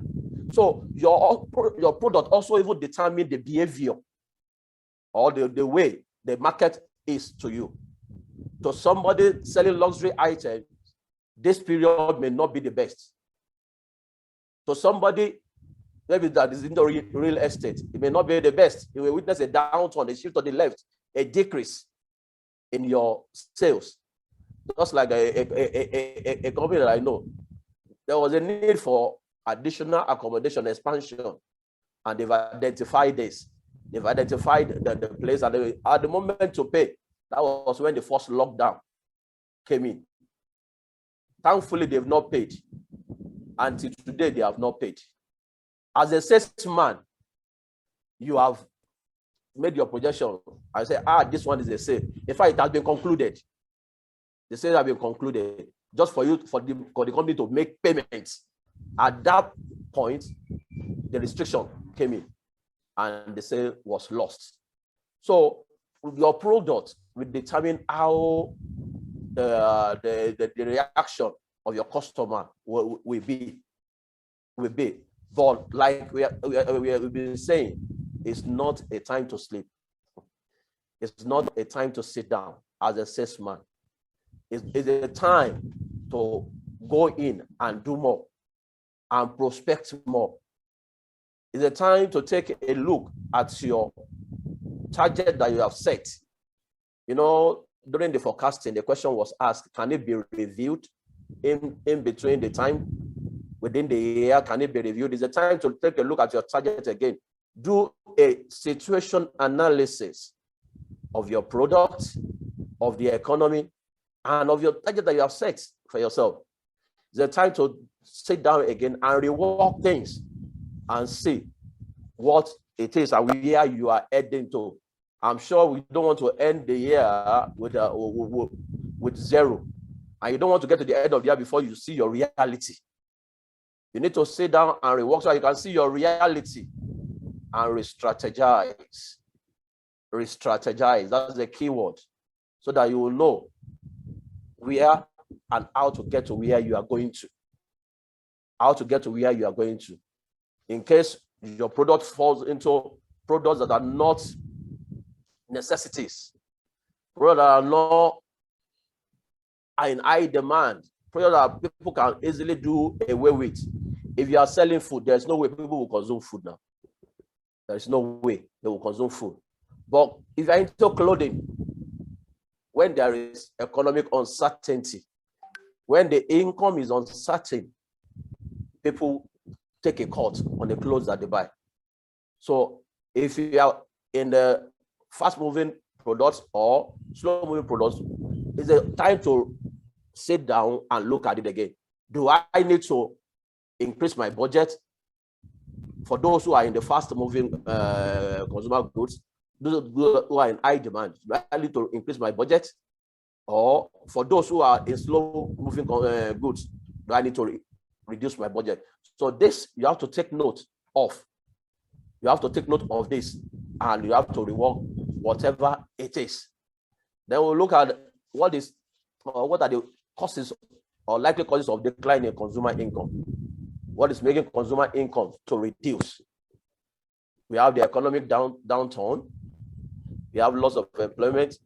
So your product also even determine the behavior or the way the market is to you. To somebody selling luxury items, this period may not be the best. To somebody maybe that is in the real estate, it may not be the best. You will witness a downturn, a shift to the left, a decrease in your sales. Just like a company that I know, there was a need for additional accommodation expansion, and they've identified this. They've identified the place, and they, at the moment to pay, that was when the first lockdown came in. Thankfully, they've not paid. Until today, they have not paid. As a salesman, you have made your projection. I say, this one is a sale. In fact, it has been concluded. The sales have been concluded just for you, for the company to make payments. At that point, the restriction came in and the sale was lost. So your product will determine how the reaction of your customer will be. But like we've been saying, it's not a time to sleep. It's not a time to sit down as a salesman. It's a time to go in and do more and prospect more. It's a time to take a look at your target that you have set. You know, during the forecasting, the question was asked, can it be reviewed in between the time within the year? Can it be reviewed? It's a time to take a look at your target again. Do a situation analysis of your product, of the economy, and of your target that you have set for yourself. It's a time to sit down again and rework things and see what it is and where you are heading to. I'm sure we don't want to end the year with zero. And you don't want to get to the end of the year before you see your reality. You need to sit down and rework so you can see your reality and re-strategize. Re-strategize, that's the key word. So that you will know where and how to get to where you are going to. How to get to where you are going to. In case your product falls into products that are not necessities, products that are not in high demand, products that people can easily do away with. If you are selling food, there's no way people will consume food now. There's no way they will consume food. But if you're into clothing, when there is economic uncertainty, when the income is uncertain, people take a cut on the clothes that they buy. So if you are in the fast-moving products or slow-moving products, it's a time to sit down and look at it again. Do I need to increase my budget? For those who are in the fast-moving consumer goods, those who are in high demand, do I need to increase my budget? Or for those who are in slow-moving goods, do I need to reduce my budget? So this, you have to take note of. You have to take note of this, and you have to rework whatever it is Then we'll look at what are the causes or likely causes of decline in consumer income. What is making consumer income to reduce? We have the economic downturn. We have loss of employment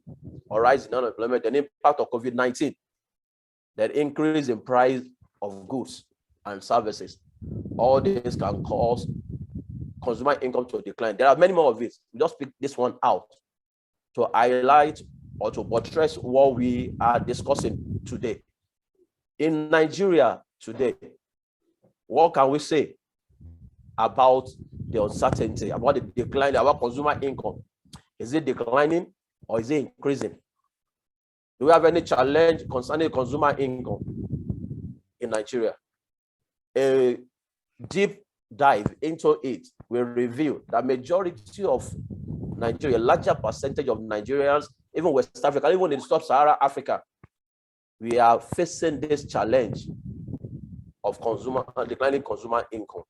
or rise in unemployment, the impact of COVID-19, the increase in price of goods and services. All this can cause consumer income to decline. There are many more of it. We just pick this one out to highlight or to buttress what we are discussing today. In Nigeria today, what can we say about the uncertainty, about the decline, about consumer income? Is it declining or is it increasing? Do we have any challenge concerning consumer income in Nigeria? A deep dive into it will reveal that majority of Nigeria, a larger percentage of Nigerians, even West Africa, even in sub-Saharan Africa, we are facing this challenge of declining consumer income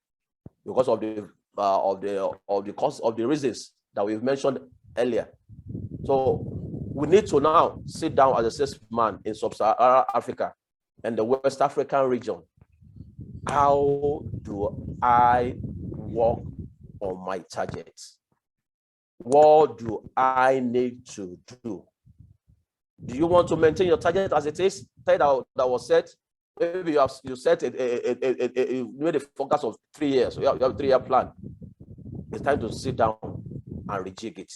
because of the cost of the reasons that we've mentioned earlier. So we need to now sit down as a salesman in sub-Saharan Africa and the West African region. How do I work on my targets? What do I need to do? Do you want to maintain your target as it is? That was set. Maybe you set you made a focus of 3 years. So you have a 3-year plan. It's time to sit down and rejig it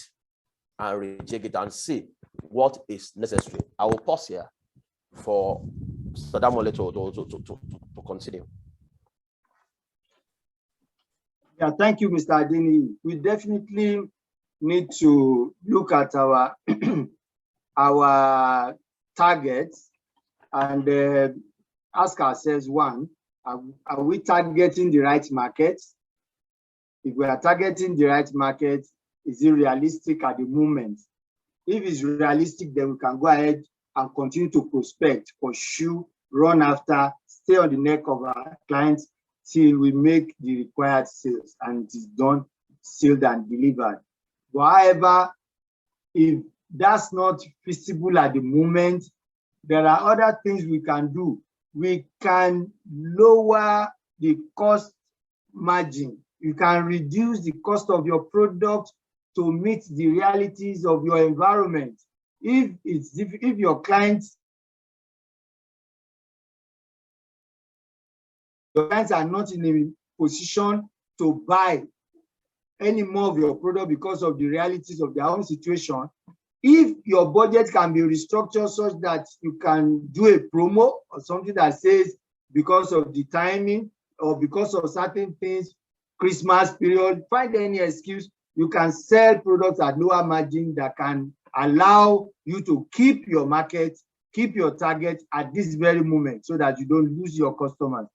and see what is necessary. I will pause here for Sadamole to continue. Yeah, thank you, Mr. Adini. We definitely need to look at our our targets and ask ourselves, one, are we targeting the right markets? If we are targeting the right market, is it realistic at the moment? If it's realistic, then we can go ahead and continue to prospect, pursue, run after, stay on the neck of our clients till we make the required sales and it is done, sealed and delivered. But however, if that's not feasible at the moment, there are other things we can do. We can lower the cost margin. You can reduce the cost of your product to meet the realities of your environment. If your clients are not in a position to buy any more of your product because of the realities of their own situation, if your budget can be restructured such that you can do a promo or something that says because of the timing or because of certain things, Christmas period, find any excuse, you can sell products at lower margin that can allow you to keep your market, keep your target at this very moment so that you don't lose your customers.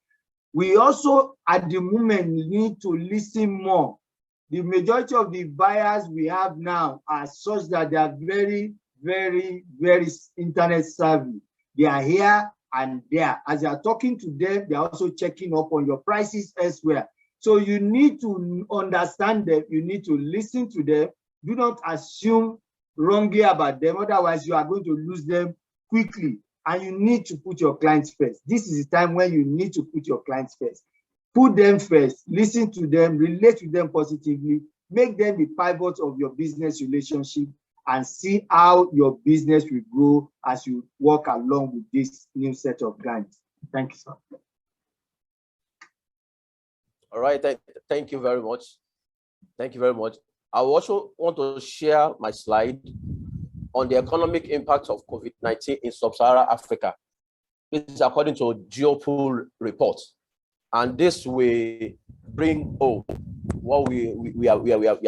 We also, at the moment, need to listen more. The majority of the buyers we have now are such that they are very, very, very internet savvy. They are here and there. As you are talking to them, they are also checking up on your prices elsewhere. So you need to understand them. You need to listen to them. Do not assume wrongly about them. Otherwise, you are going to lose them quickly. And you need to put your clients first. This is the time when you need to put your clients first. Put them first, listen to them, relate to them positively, make them the pivot of your business relationship, and see how your business will grow as you walk along with this new set of guides. Thank you, sir. All right, thank you very much. Thank you very much. I also want to share my slide on the economic impact of COVID-19 in sub-Saharan Africa. This is according to a Geopool report. And this will bring home what we have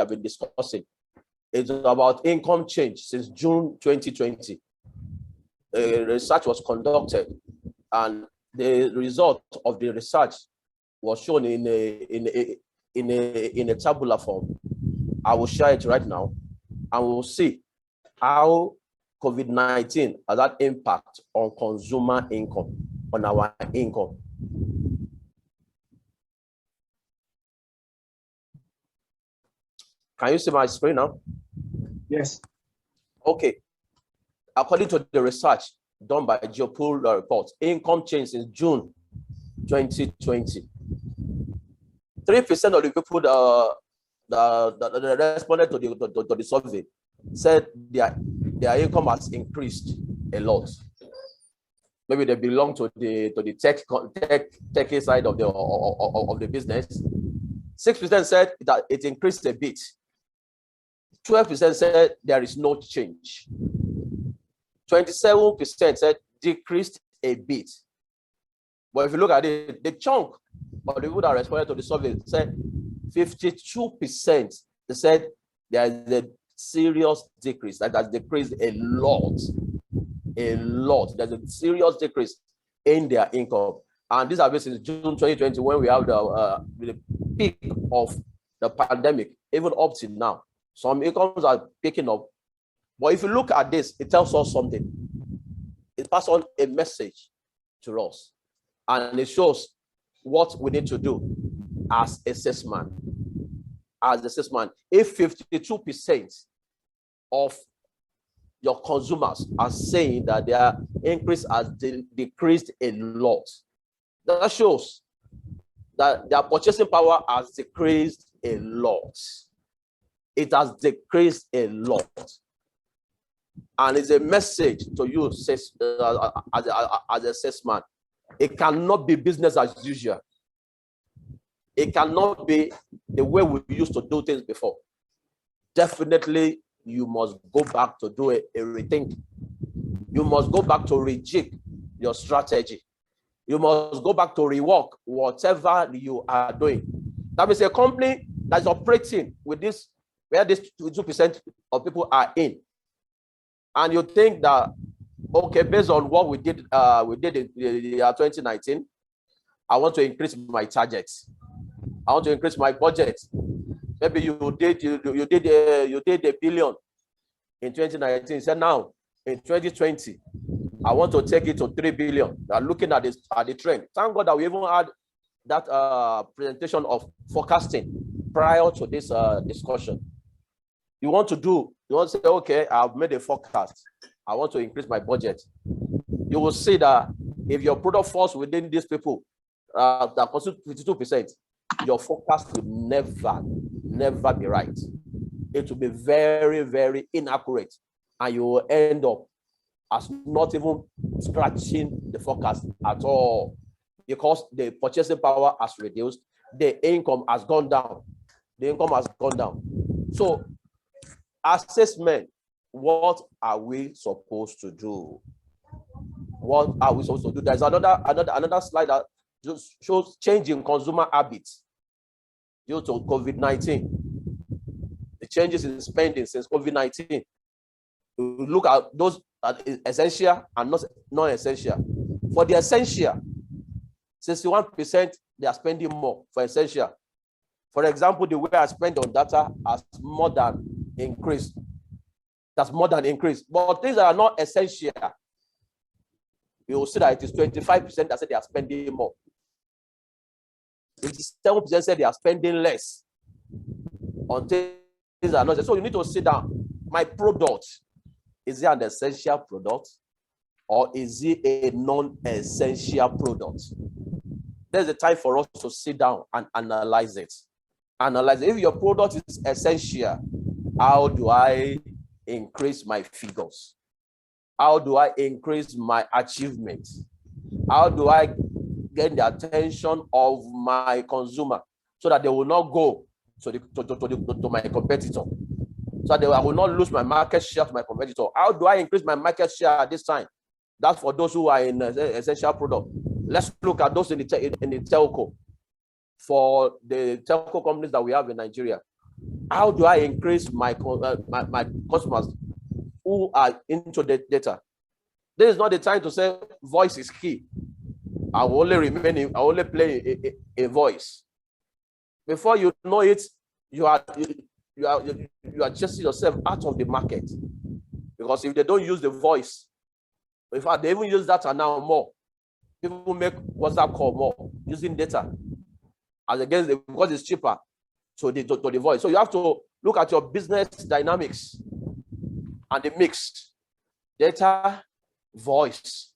been discussing. It's about income change since June 2020. Research was conducted, and the result of the research was shown in a tabular form. I will share it right now, and we'll see how COVID-19 has that impact on consumer income, on our income. Can you see my screen now? Yes. Okay. according to the research done by Geopool report, income change in June 2020. 3% of the people that responded to the survey said their income has increased a lot. Maybe they belong to the techie side of the business. 6% said that it increased a bit. 12% said there is no change. 27% said decreased a bit. But if you look at it, the chunk of the people that responded to the survey said 52%, they said there is a serious decrease, that has decreased a lot. There's a serious decrease in their income. And these are based in June 2020, when we have the peak of the pandemic, even up to now. Some incomes are picking up. But if you look at this, it tells us something. It passes on a message to us. And it shows what we need to do as a salesman. As a salesman, if 52% of your consumers are saying that their increase has decreased a lot, that shows that their purchasing power has decreased a lot. It has decreased a lot. And it's a message to you as a salesman. It cannot be business as usual. It cannot be the way we used to do things before. Definitely, you must go back to do a rethink. You must go back to rejig your strategy. You must go back to rework whatever you are doing. That means a company that's operating with this, where this 2% of people are in, and you think that, okay, based on what we did in the year 2019, I want to increase my targets. I want to increase my budget. Maybe you did a billion in 2019. So now in 2020, I want to take it to 3 billion. I'm looking at this the trend. Thank God that we even had that presentation of forecasting prior to this discussion. You want to say, okay, I've made a forecast. I want to increase my budget. You will see that if your product falls within these people that constitute 52%, your forecast will never be right. It will be very, very inaccurate, and you will end up as not even scratching the forecast at all, because the purchasing power has reduced, the income has gone down. The income has gone down. So, assessment, what are we supposed to do? What are we supposed to do? There's another slide that just shows change in consumer habits due to COVID-19. The changes in spending since COVID-19. We look at those that is essential and not non-essential. For the essential, 61% they are spending more for essential. For example, the way I spend on data has more than increased. That's more than increased. But things that are not essential, you will see that it is 25% that say they are spending more. 87% say they are spending less on things that are not essential. So you need to sit down. My product, is it an essential product or is it a non-essential product? There's a time for us to sit down and analyze it. Analyze it. If your product is essential, how do I increase my figures? How do I increase my achievements? How do I get the attention of my consumer so that they will not go to my competitor? So that I will not lose my market share to my competitor. How do I increase my market share at this time? That's for those who are in essential product. Let's look at those in the telco. For the telco companies that we have in Nigeria, how do I increase my customers who are into the data? This is not the time to say voice is key. I will only play a voice. Before you know it, you are chasing yourself out of the market. Because if they don't use the voice, in fact, they even use data now more. People make WhatsApp call more using data as against because it's cheaper to the voice. So you have to look at your business dynamics and the mix. Data, voice.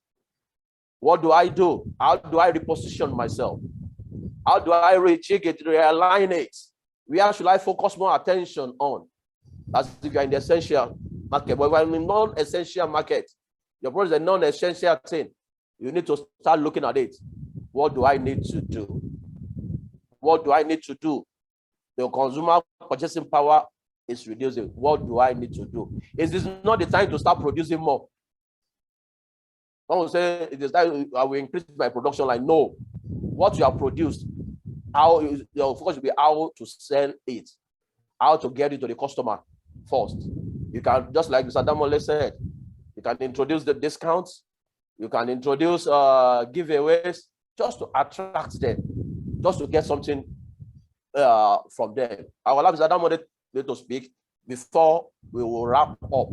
What do I do? How do I reposition myself? How do I recheck it, realign it? Where should I focus more attention on? As if you're in the essential market. But when in non-essential market, your product is a non-essential thing. You need to start looking at it. What do I need to do? What do I need to do? The consumer purchasing power is reducing. What do I need to do? Is this not the time to start producing more? Someone say it is time I will increase my production line. No. What you have produced, how your focus will be how to sell it, how to get it to the customer first. You can, just like Mr. Damole said, you can introduce the discounts, you can introduce giveaways just to attract them, just to get something from them. I will have Mr. Damole to speak before we will wrap up.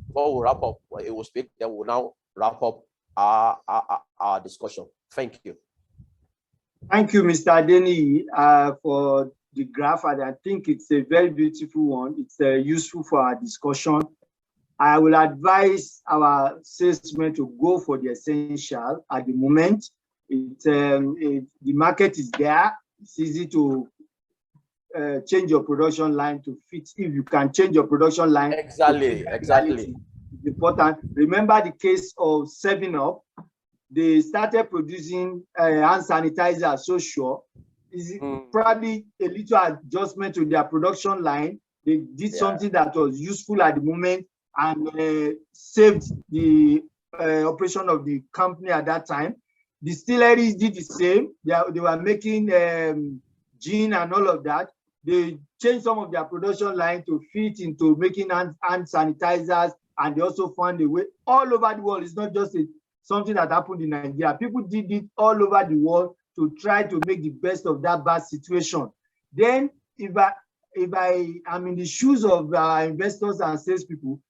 Before we wrap up, he will speak, then we'll now wrap up our discussion. Thank you. Thank you, Mr. Adeni, for the graph, and I think it's a very beautiful one. It's useful for our discussion. I will advise our salesmen to go for the essential at the moment. The market is there. It's easy to change your production line to fit. If you can change your production line. Exactly. It's important. Remember the case of 7-Up. They started producing hand sanitizer, so sure. Is probably a little adjustment to their production line. They did something that was useful at the moment and saved the operation of the company at that time. Distilleries did the same. They were making gin and all of that. They changed some of their production line to fit into making hand sanitizers, and they also found a way all over the world. It's not just something that happened in Nigeria. People did it all over the world to try to make the best of that bad situation. Then, if I am in the shoes of investors and salespeople,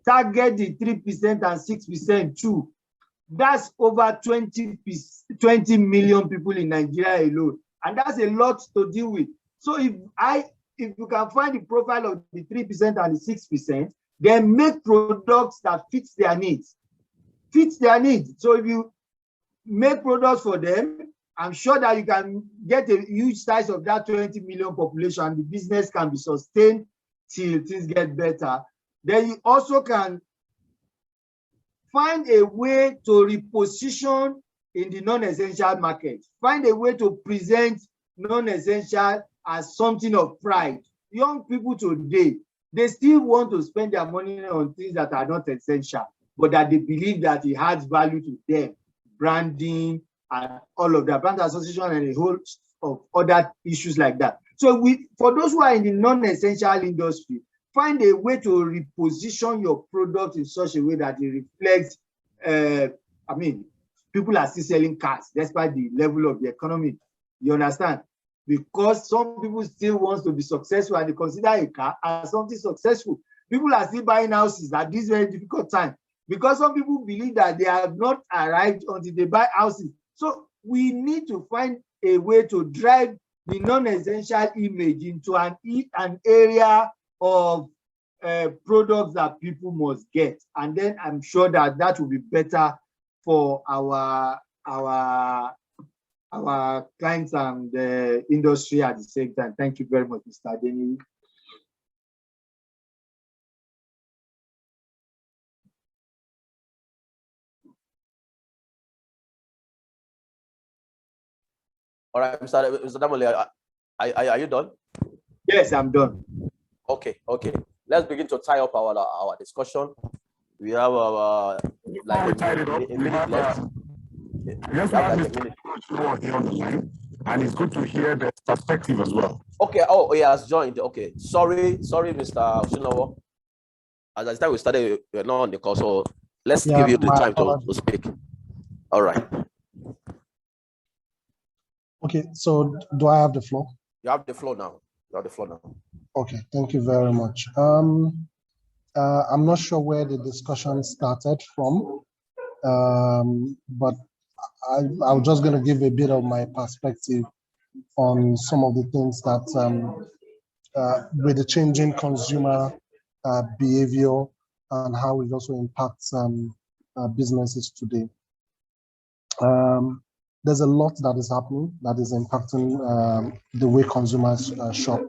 target the 3% and 6% too. That's over 20 million people in Nigeria alone, and that's a lot to deal with. So if you can find the profile of the 3% and the 6%, then make products that fits their needs. So if you make products for them, I'm sure that you can get a huge size of that 20 million population, and the business can be sustained till things get better. Then you also can find a way to reposition in the non-essential market. Find a way to present non-essential as something of pride. Young people today, they still want to spend their money on things that are not essential, but that they believe that it has value to them. Branding and all of that, brand association and a whole of other issues like that. So for those who are in the non-essential industry, find a way to reposition your product in such a way that it reflects, people are still selling cars despite the level of the economy. You understand? Because some people still want to be successful and they consider a car as something successful. People are still buying houses at this very difficult time because some people believe that they have not arrived until they buy houses. So we need to find a way to drive the non-essential image into an area of products that people must get, and then I'm sure that will be better for our clients and the industry at the same time. Thank you very much, Mr. Adeni. All right, Mr. Damole, are you done? Yes, I'm done. Okay. Let's begin to tie up our discussion. We have like a minute left. Yes, on the line, and it's good to hear the perspective as well. Okay. Oh, he has joined. Okay. Sorry, Mr. Oshinowo. As I started, we started. We're not on the call, so let's give you the time to speak. All right. Okay. So, do I have the floor? You have the floor now. Okay. Thank you very much. I'm not sure where the discussion started from, but I'm just going to give a bit of my perspective on some of the things that with the changing consumer behavior and how it also impacts businesses today. There's a lot that is happening that is impacting the way consumers shop.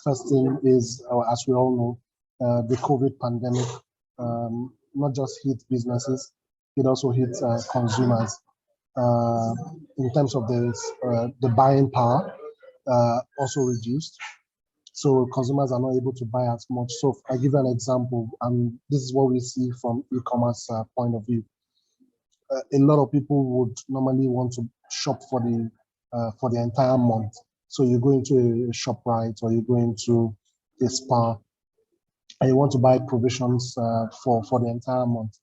First thing is, as we all know, the COVID pandemic not just hit businesses, it also hits consumers. In terms of the buying power also reduced. So consumers are not able to buy as much. So I give an example, and this is what we see from e-commerce point of view. A lot of people would normally want to shop for the entire month. So you go into a ShopRite or you go into a Spar, and you want to buy provisions for the entire month.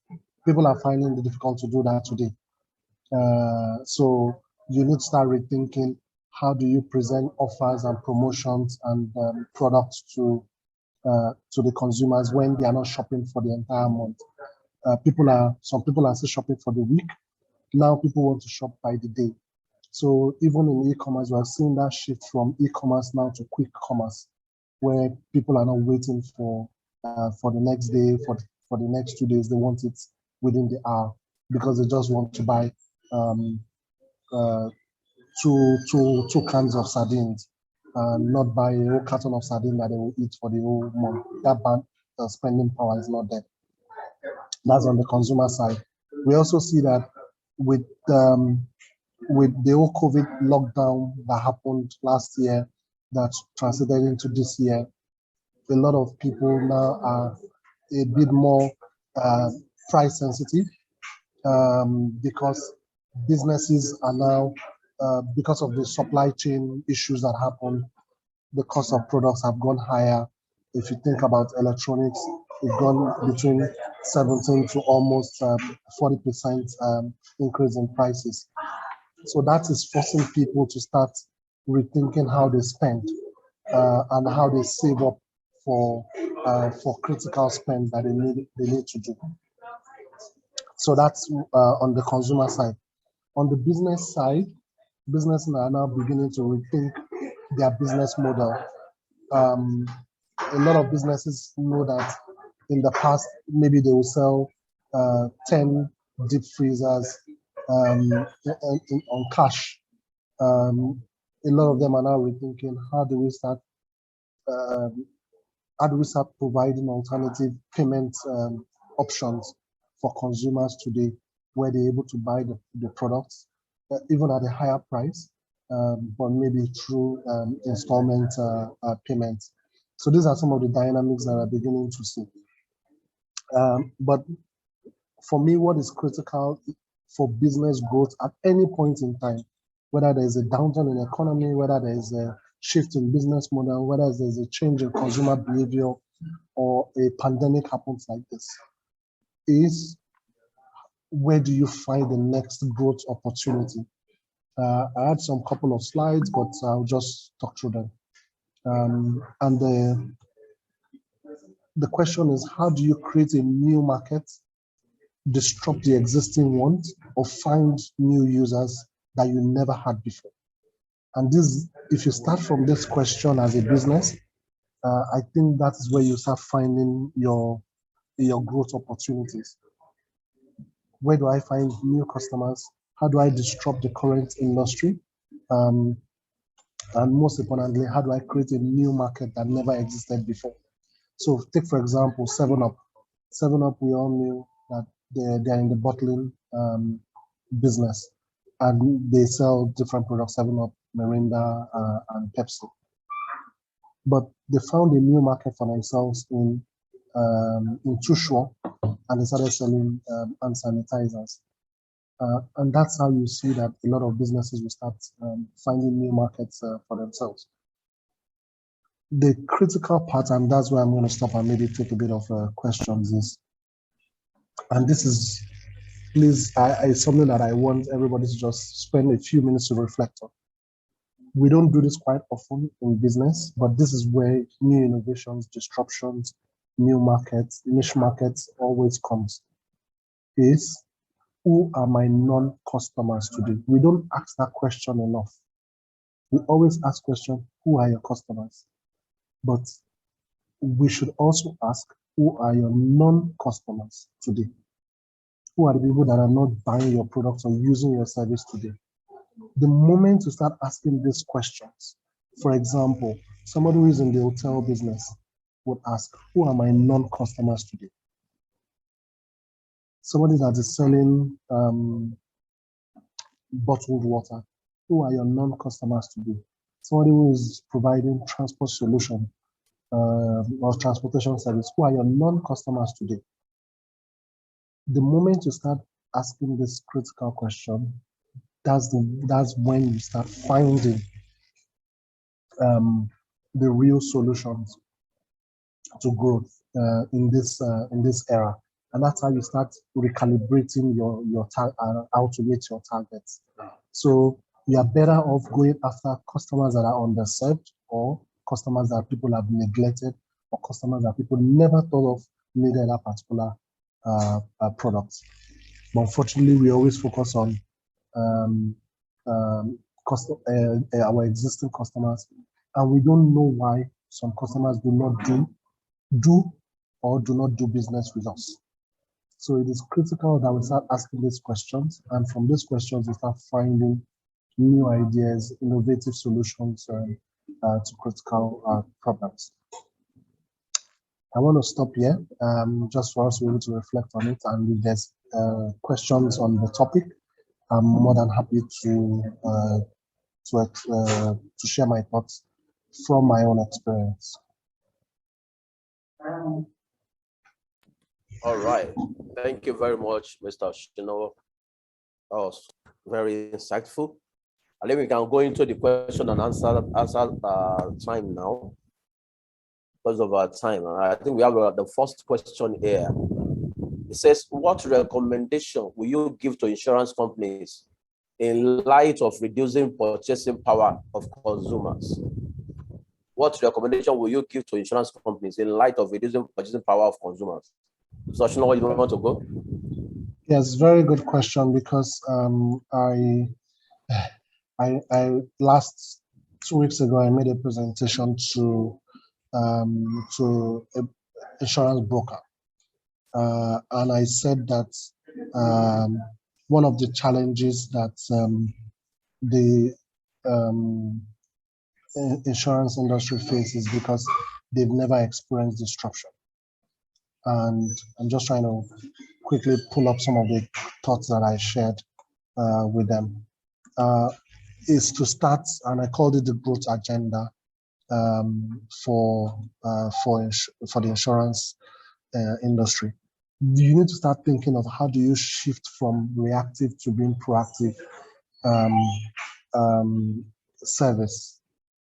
People are finding it difficult to do that today. So you need to start rethinking how do you present offers and promotions and products to the consumers when they are not shopping for the entire month. Some people are still shopping for the week. Now people want to shop by the day. So even in e-commerce, we are seeing that shift from e-commerce now to quick commerce, where people are not waiting for the next day, for the next 2 days. They want it within the hour because they just want to buy two cans of sardines, not buy a whole carton of sardines that they will eat for the whole month. That spending power is not there. That's on the consumer side. We also see that with the whole COVID lockdown that happened last year, that translated into this year, a lot of people now are a bit more price sensitive because businesses are now, because of the supply chain issues that happen, the cost of products have gone higher. If you think about electronics, it's gone between 17 to almost 40% increase in prices. So that is forcing people to start rethinking how they spend and how they save up for critical spend that they need to do. So that's on the consumer side. On the business side, businesses are now beginning to rethink their business model. A lot of businesses know that in the past, maybe they will sell 10 deep freezers on cash. A lot of them are now rethinking how do we start providing alternative payment options for consumers today, where they're able to buy the products even at a higher price, but maybe through installment payments. So these are some of the dynamics that are beginning to see. But for me, what is critical for business growth at any point in time, whether there's a downturn in the economy, whether there's a shift in business model, whether there's a change in consumer behavior or a pandemic happens like this, is where do you find the next growth opportunity? I had some couple of slides, but I'll just talk through them. And the question is, how do you create a new market, disrupt the existing ones, or find new users that you never had before? And this, if you start from this question as a business, I think that is where you start finding your growth opportunities. Where do I find new customers? How do I disrupt the current industry? And most importantly, how do I create a new market that never existed before? So take, for example, 7UP. 7UP, we all knew that they're in the bottling business, and they sell different products, 7UP, Mirinda, and Pepsi. But they found a new market for themselves in Too Sure, and they started selling hand sanitizers. And that's how you see that a lot of businesses will start finding new markets for themselves. The critical part, and that's where I'm going to stop and maybe take a bit of questions, is, and this is, please, it's something that I want everybody to just spend a few minutes to reflect on. We don't do this quite often in business, but this is where new innovations, disruptions, new markets, niche markets always comes, is who are my non-customers today? We don't ask that question enough. We always ask question, who are your customers? But we should also ask, who are your non-customers today? Who are the people that are not buying your products or using your service today? The moment you start asking these questions, for example, somebody who is in the hotel business would ask, who are my non-customers today? Somebody that is selling bottled water, who are your non-customers today? Somebody who is providing transport solution or transportation service, who are your non-customers today? The moment you start asking this critical question, that's when you start finding the real solutions to growth in this era, and that's how you start recalibrating your how to reach your targets. So you are better off going after customers that are underserved, or customers that people have neglected, or customers that people never thought of needed a particular product. But unfortunately, we always focus on our existing customers, and we don't know why some customers do not do business with us. So it is critical that we start asking these questions, and from these questions we start finding new ideas, innovative solutions to critical problems. I want to stop here just for us to be able to reflect on it, and if there's questions on the topic, I'm more than happy to share my thoughts from my own experience. All right. Thank you very much, Mr. Shino. That was very insightful. I think we can go into the question and answer time now because of our time. I think we have the first question here. It says, what recommendation will you give to insurance companies in light of reducing purchasing power of consumers? What recommendation will you give to insurance companies in light of reducing purchasing power of consumers? So, Shino, you want to go? Yes, very good question, because I last 2 weeks ago I made a presentation to an insurance broker, and I said that one of the challenges that the insurance industry faces because they've never experienced disruption. And I'm just trying to quickly pull up some of the thoughts that I shared with them. Is to start, and I called it the growth agenda for the insurance industry. You need to start thinking of how do you shift from reactive to being proactive service.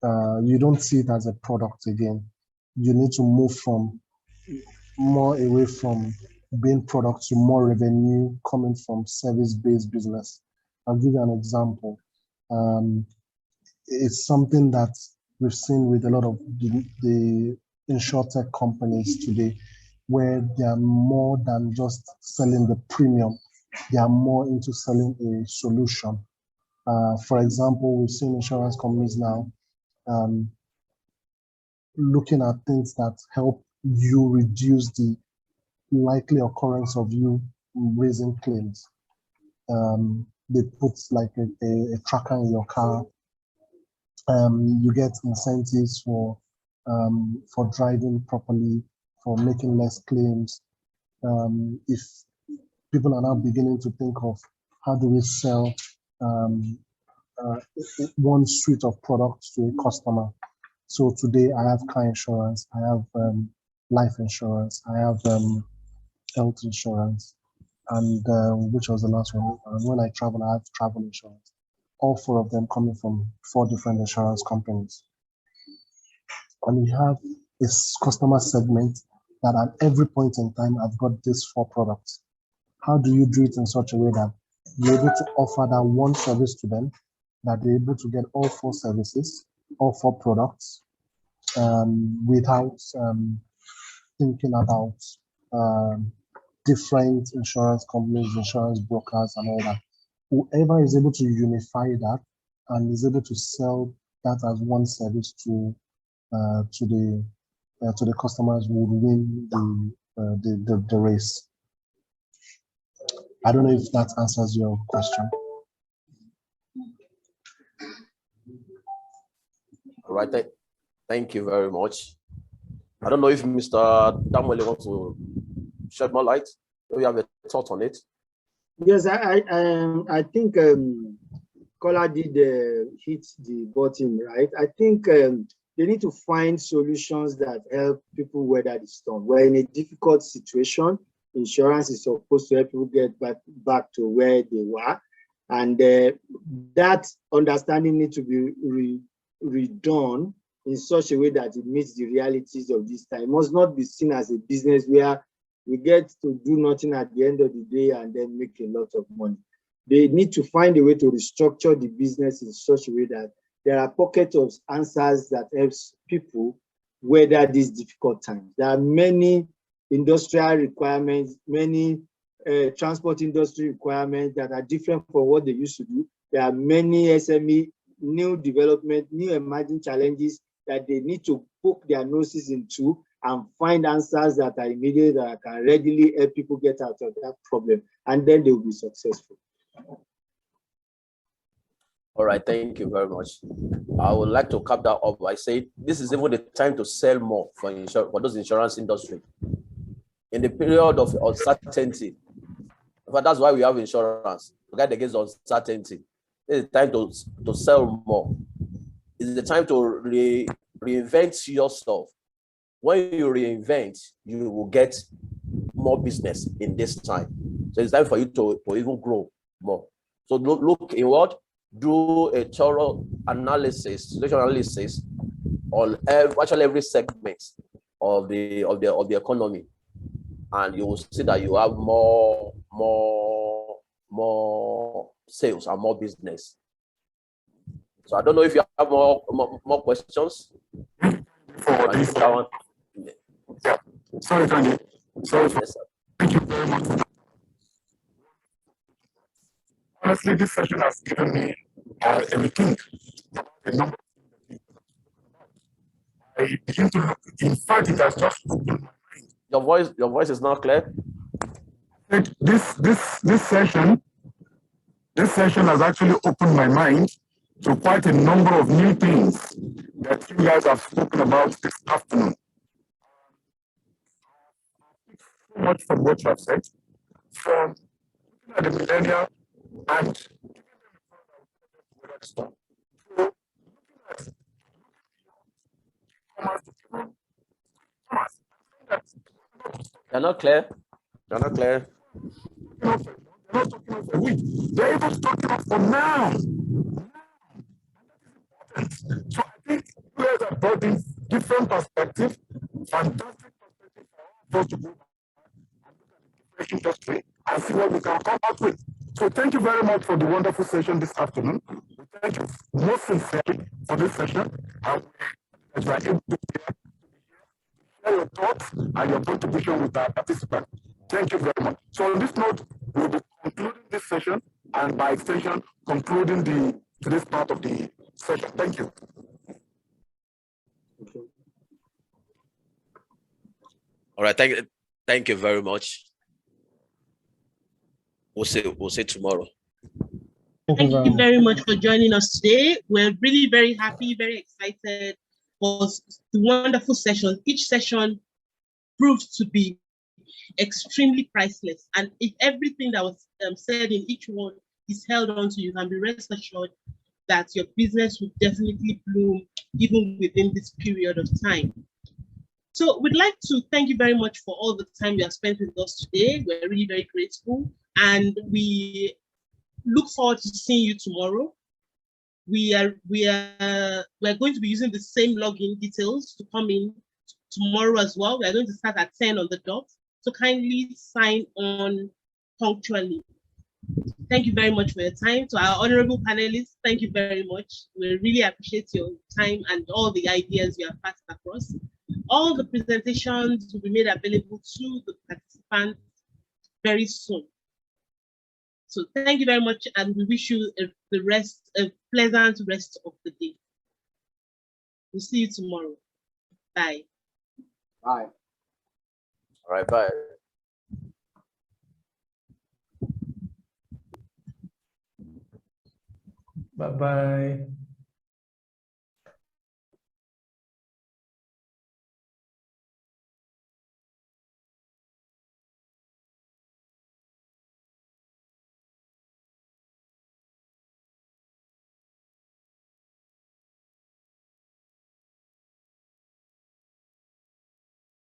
You don't see it as a product again. You need to move from more away from being product to more revenue coming from service-based business. I'll give you an example. It's something that we've seen with a lot of the insurtech companies today, where they are more than just selling the premium. They are more into selling a solution. For example, we've seen insurance companies now looking at things that help you reduce the likely occurrence of you raising claims. They put like a tracker in your car. You get incentives for driving properly, for making less claims. If people are now beginning to think of how do we sell one suite of products to a customer. So today I have car insurance, I have life insurance, I have health insurance, and which was the last one? When I travel, I have travel insurance. All 4 of them coming from 4 different insurance companies. And we have this customer segment that at every point in time, I've got these 4 products. How do you do it in such a way that you're able to offer that one service to them, that they're able to get all 4 services, all 4 products, without thinking about different insurance companies, insurance brokers, and all that. Whoever is able to unify that and is able to sell that as one service to the to the customers would win the race. I don't know if that answers your question. All right, thank you very much. I don't know if Mr. Damwele wants to shed more light. Do you have a thought on it? Yes, I think Kola did hit the button, right? I think they need to find solutions that help people weather the storm. We're in a difficult situation. Insurance is supposed to help people get back to where they were. And that understanding needs to be redone in such a way that it meets the realities of this time. It must not be seen as a business where we get to do nothing at the end of the day and then make a lot of money. They need to find a way to restructure the business in such a way that there are pockets of answers that helps people weather these difficult times. There are many industrial requirements, many transport industry requirements that are different from what they used to do. There are many SME, new development, new emerging challenges that they need to poke their noses into and find answers that are immediate, that can readily help people get out of that problem, and then they will be successful. All right, thank you very much. I would like to cap that up by saying this is even the time to sell more for those insurance industry. In the period of uncertainty, but that's why we have insurance, to guide against uncertainty. It's time to sell more. It's the time to reinvent yourself. When you reinvent, you will get more business in this time. So it's time for you to even grow more. So look inward, do a thorough analysis, situation analysis on virtually every segment of the economy, and you will see that you have more sales and more business. So I don't know if you have more questions. For this, yeah. Sorry, Tony. Sorry. Yes, Thank you very much. Honestly, this session has given me a rethink about the number of things that I begin to look. In fact, it has just opened my mind. Your voice is not clear. This session has actually opened my mind to quite a number of new things that you guys have spoken about this afternoon. So much from what you have said, from looking at the millennial and so looking at You're not clear. You're not clear. they're not talking of a week. They're even talking of for now. So I think you guys have brought in different perspective, fantastic perspective for us to go and look at the industry and see what we can come up with. So thank you very much for the wonderful session this afternoon. We thank you most sincerely for this session. And as you are able to share your thoughts and your contribution with our participants. Thank you very much. So on this note, we'll be concluding this session and by extension, concluding today's part of the session. Thank you. All right, thank you very much. We'll see tomorrow. Thank you very much for joining us today. We're really very happy, very excited for the wonderful session. Each session proved to be extremely priceless. And if everything that was said in each one is held on to, you can be rest assured that your business will definitely bloom even within this period of time. So we'd like to thank you very much for all the time you have spent with us today. We're really very grateful. And we look forward to seeing you tomorrow. We're going to be using the same login details to come in tomorrow as well. We're going to start at 10 on the dot. So kindly sign on punctually. Thank you very much for your time. To our honorable panelists, thank you very much. We really appreciate your time and all the ideas you have passed across. All the presentations will be made available to the participants very soon. So thank you very much, and we wish you a pleasant rest of the day. We'll see you tomorrow. Bye. Bye. All right, bye. Bye-bye.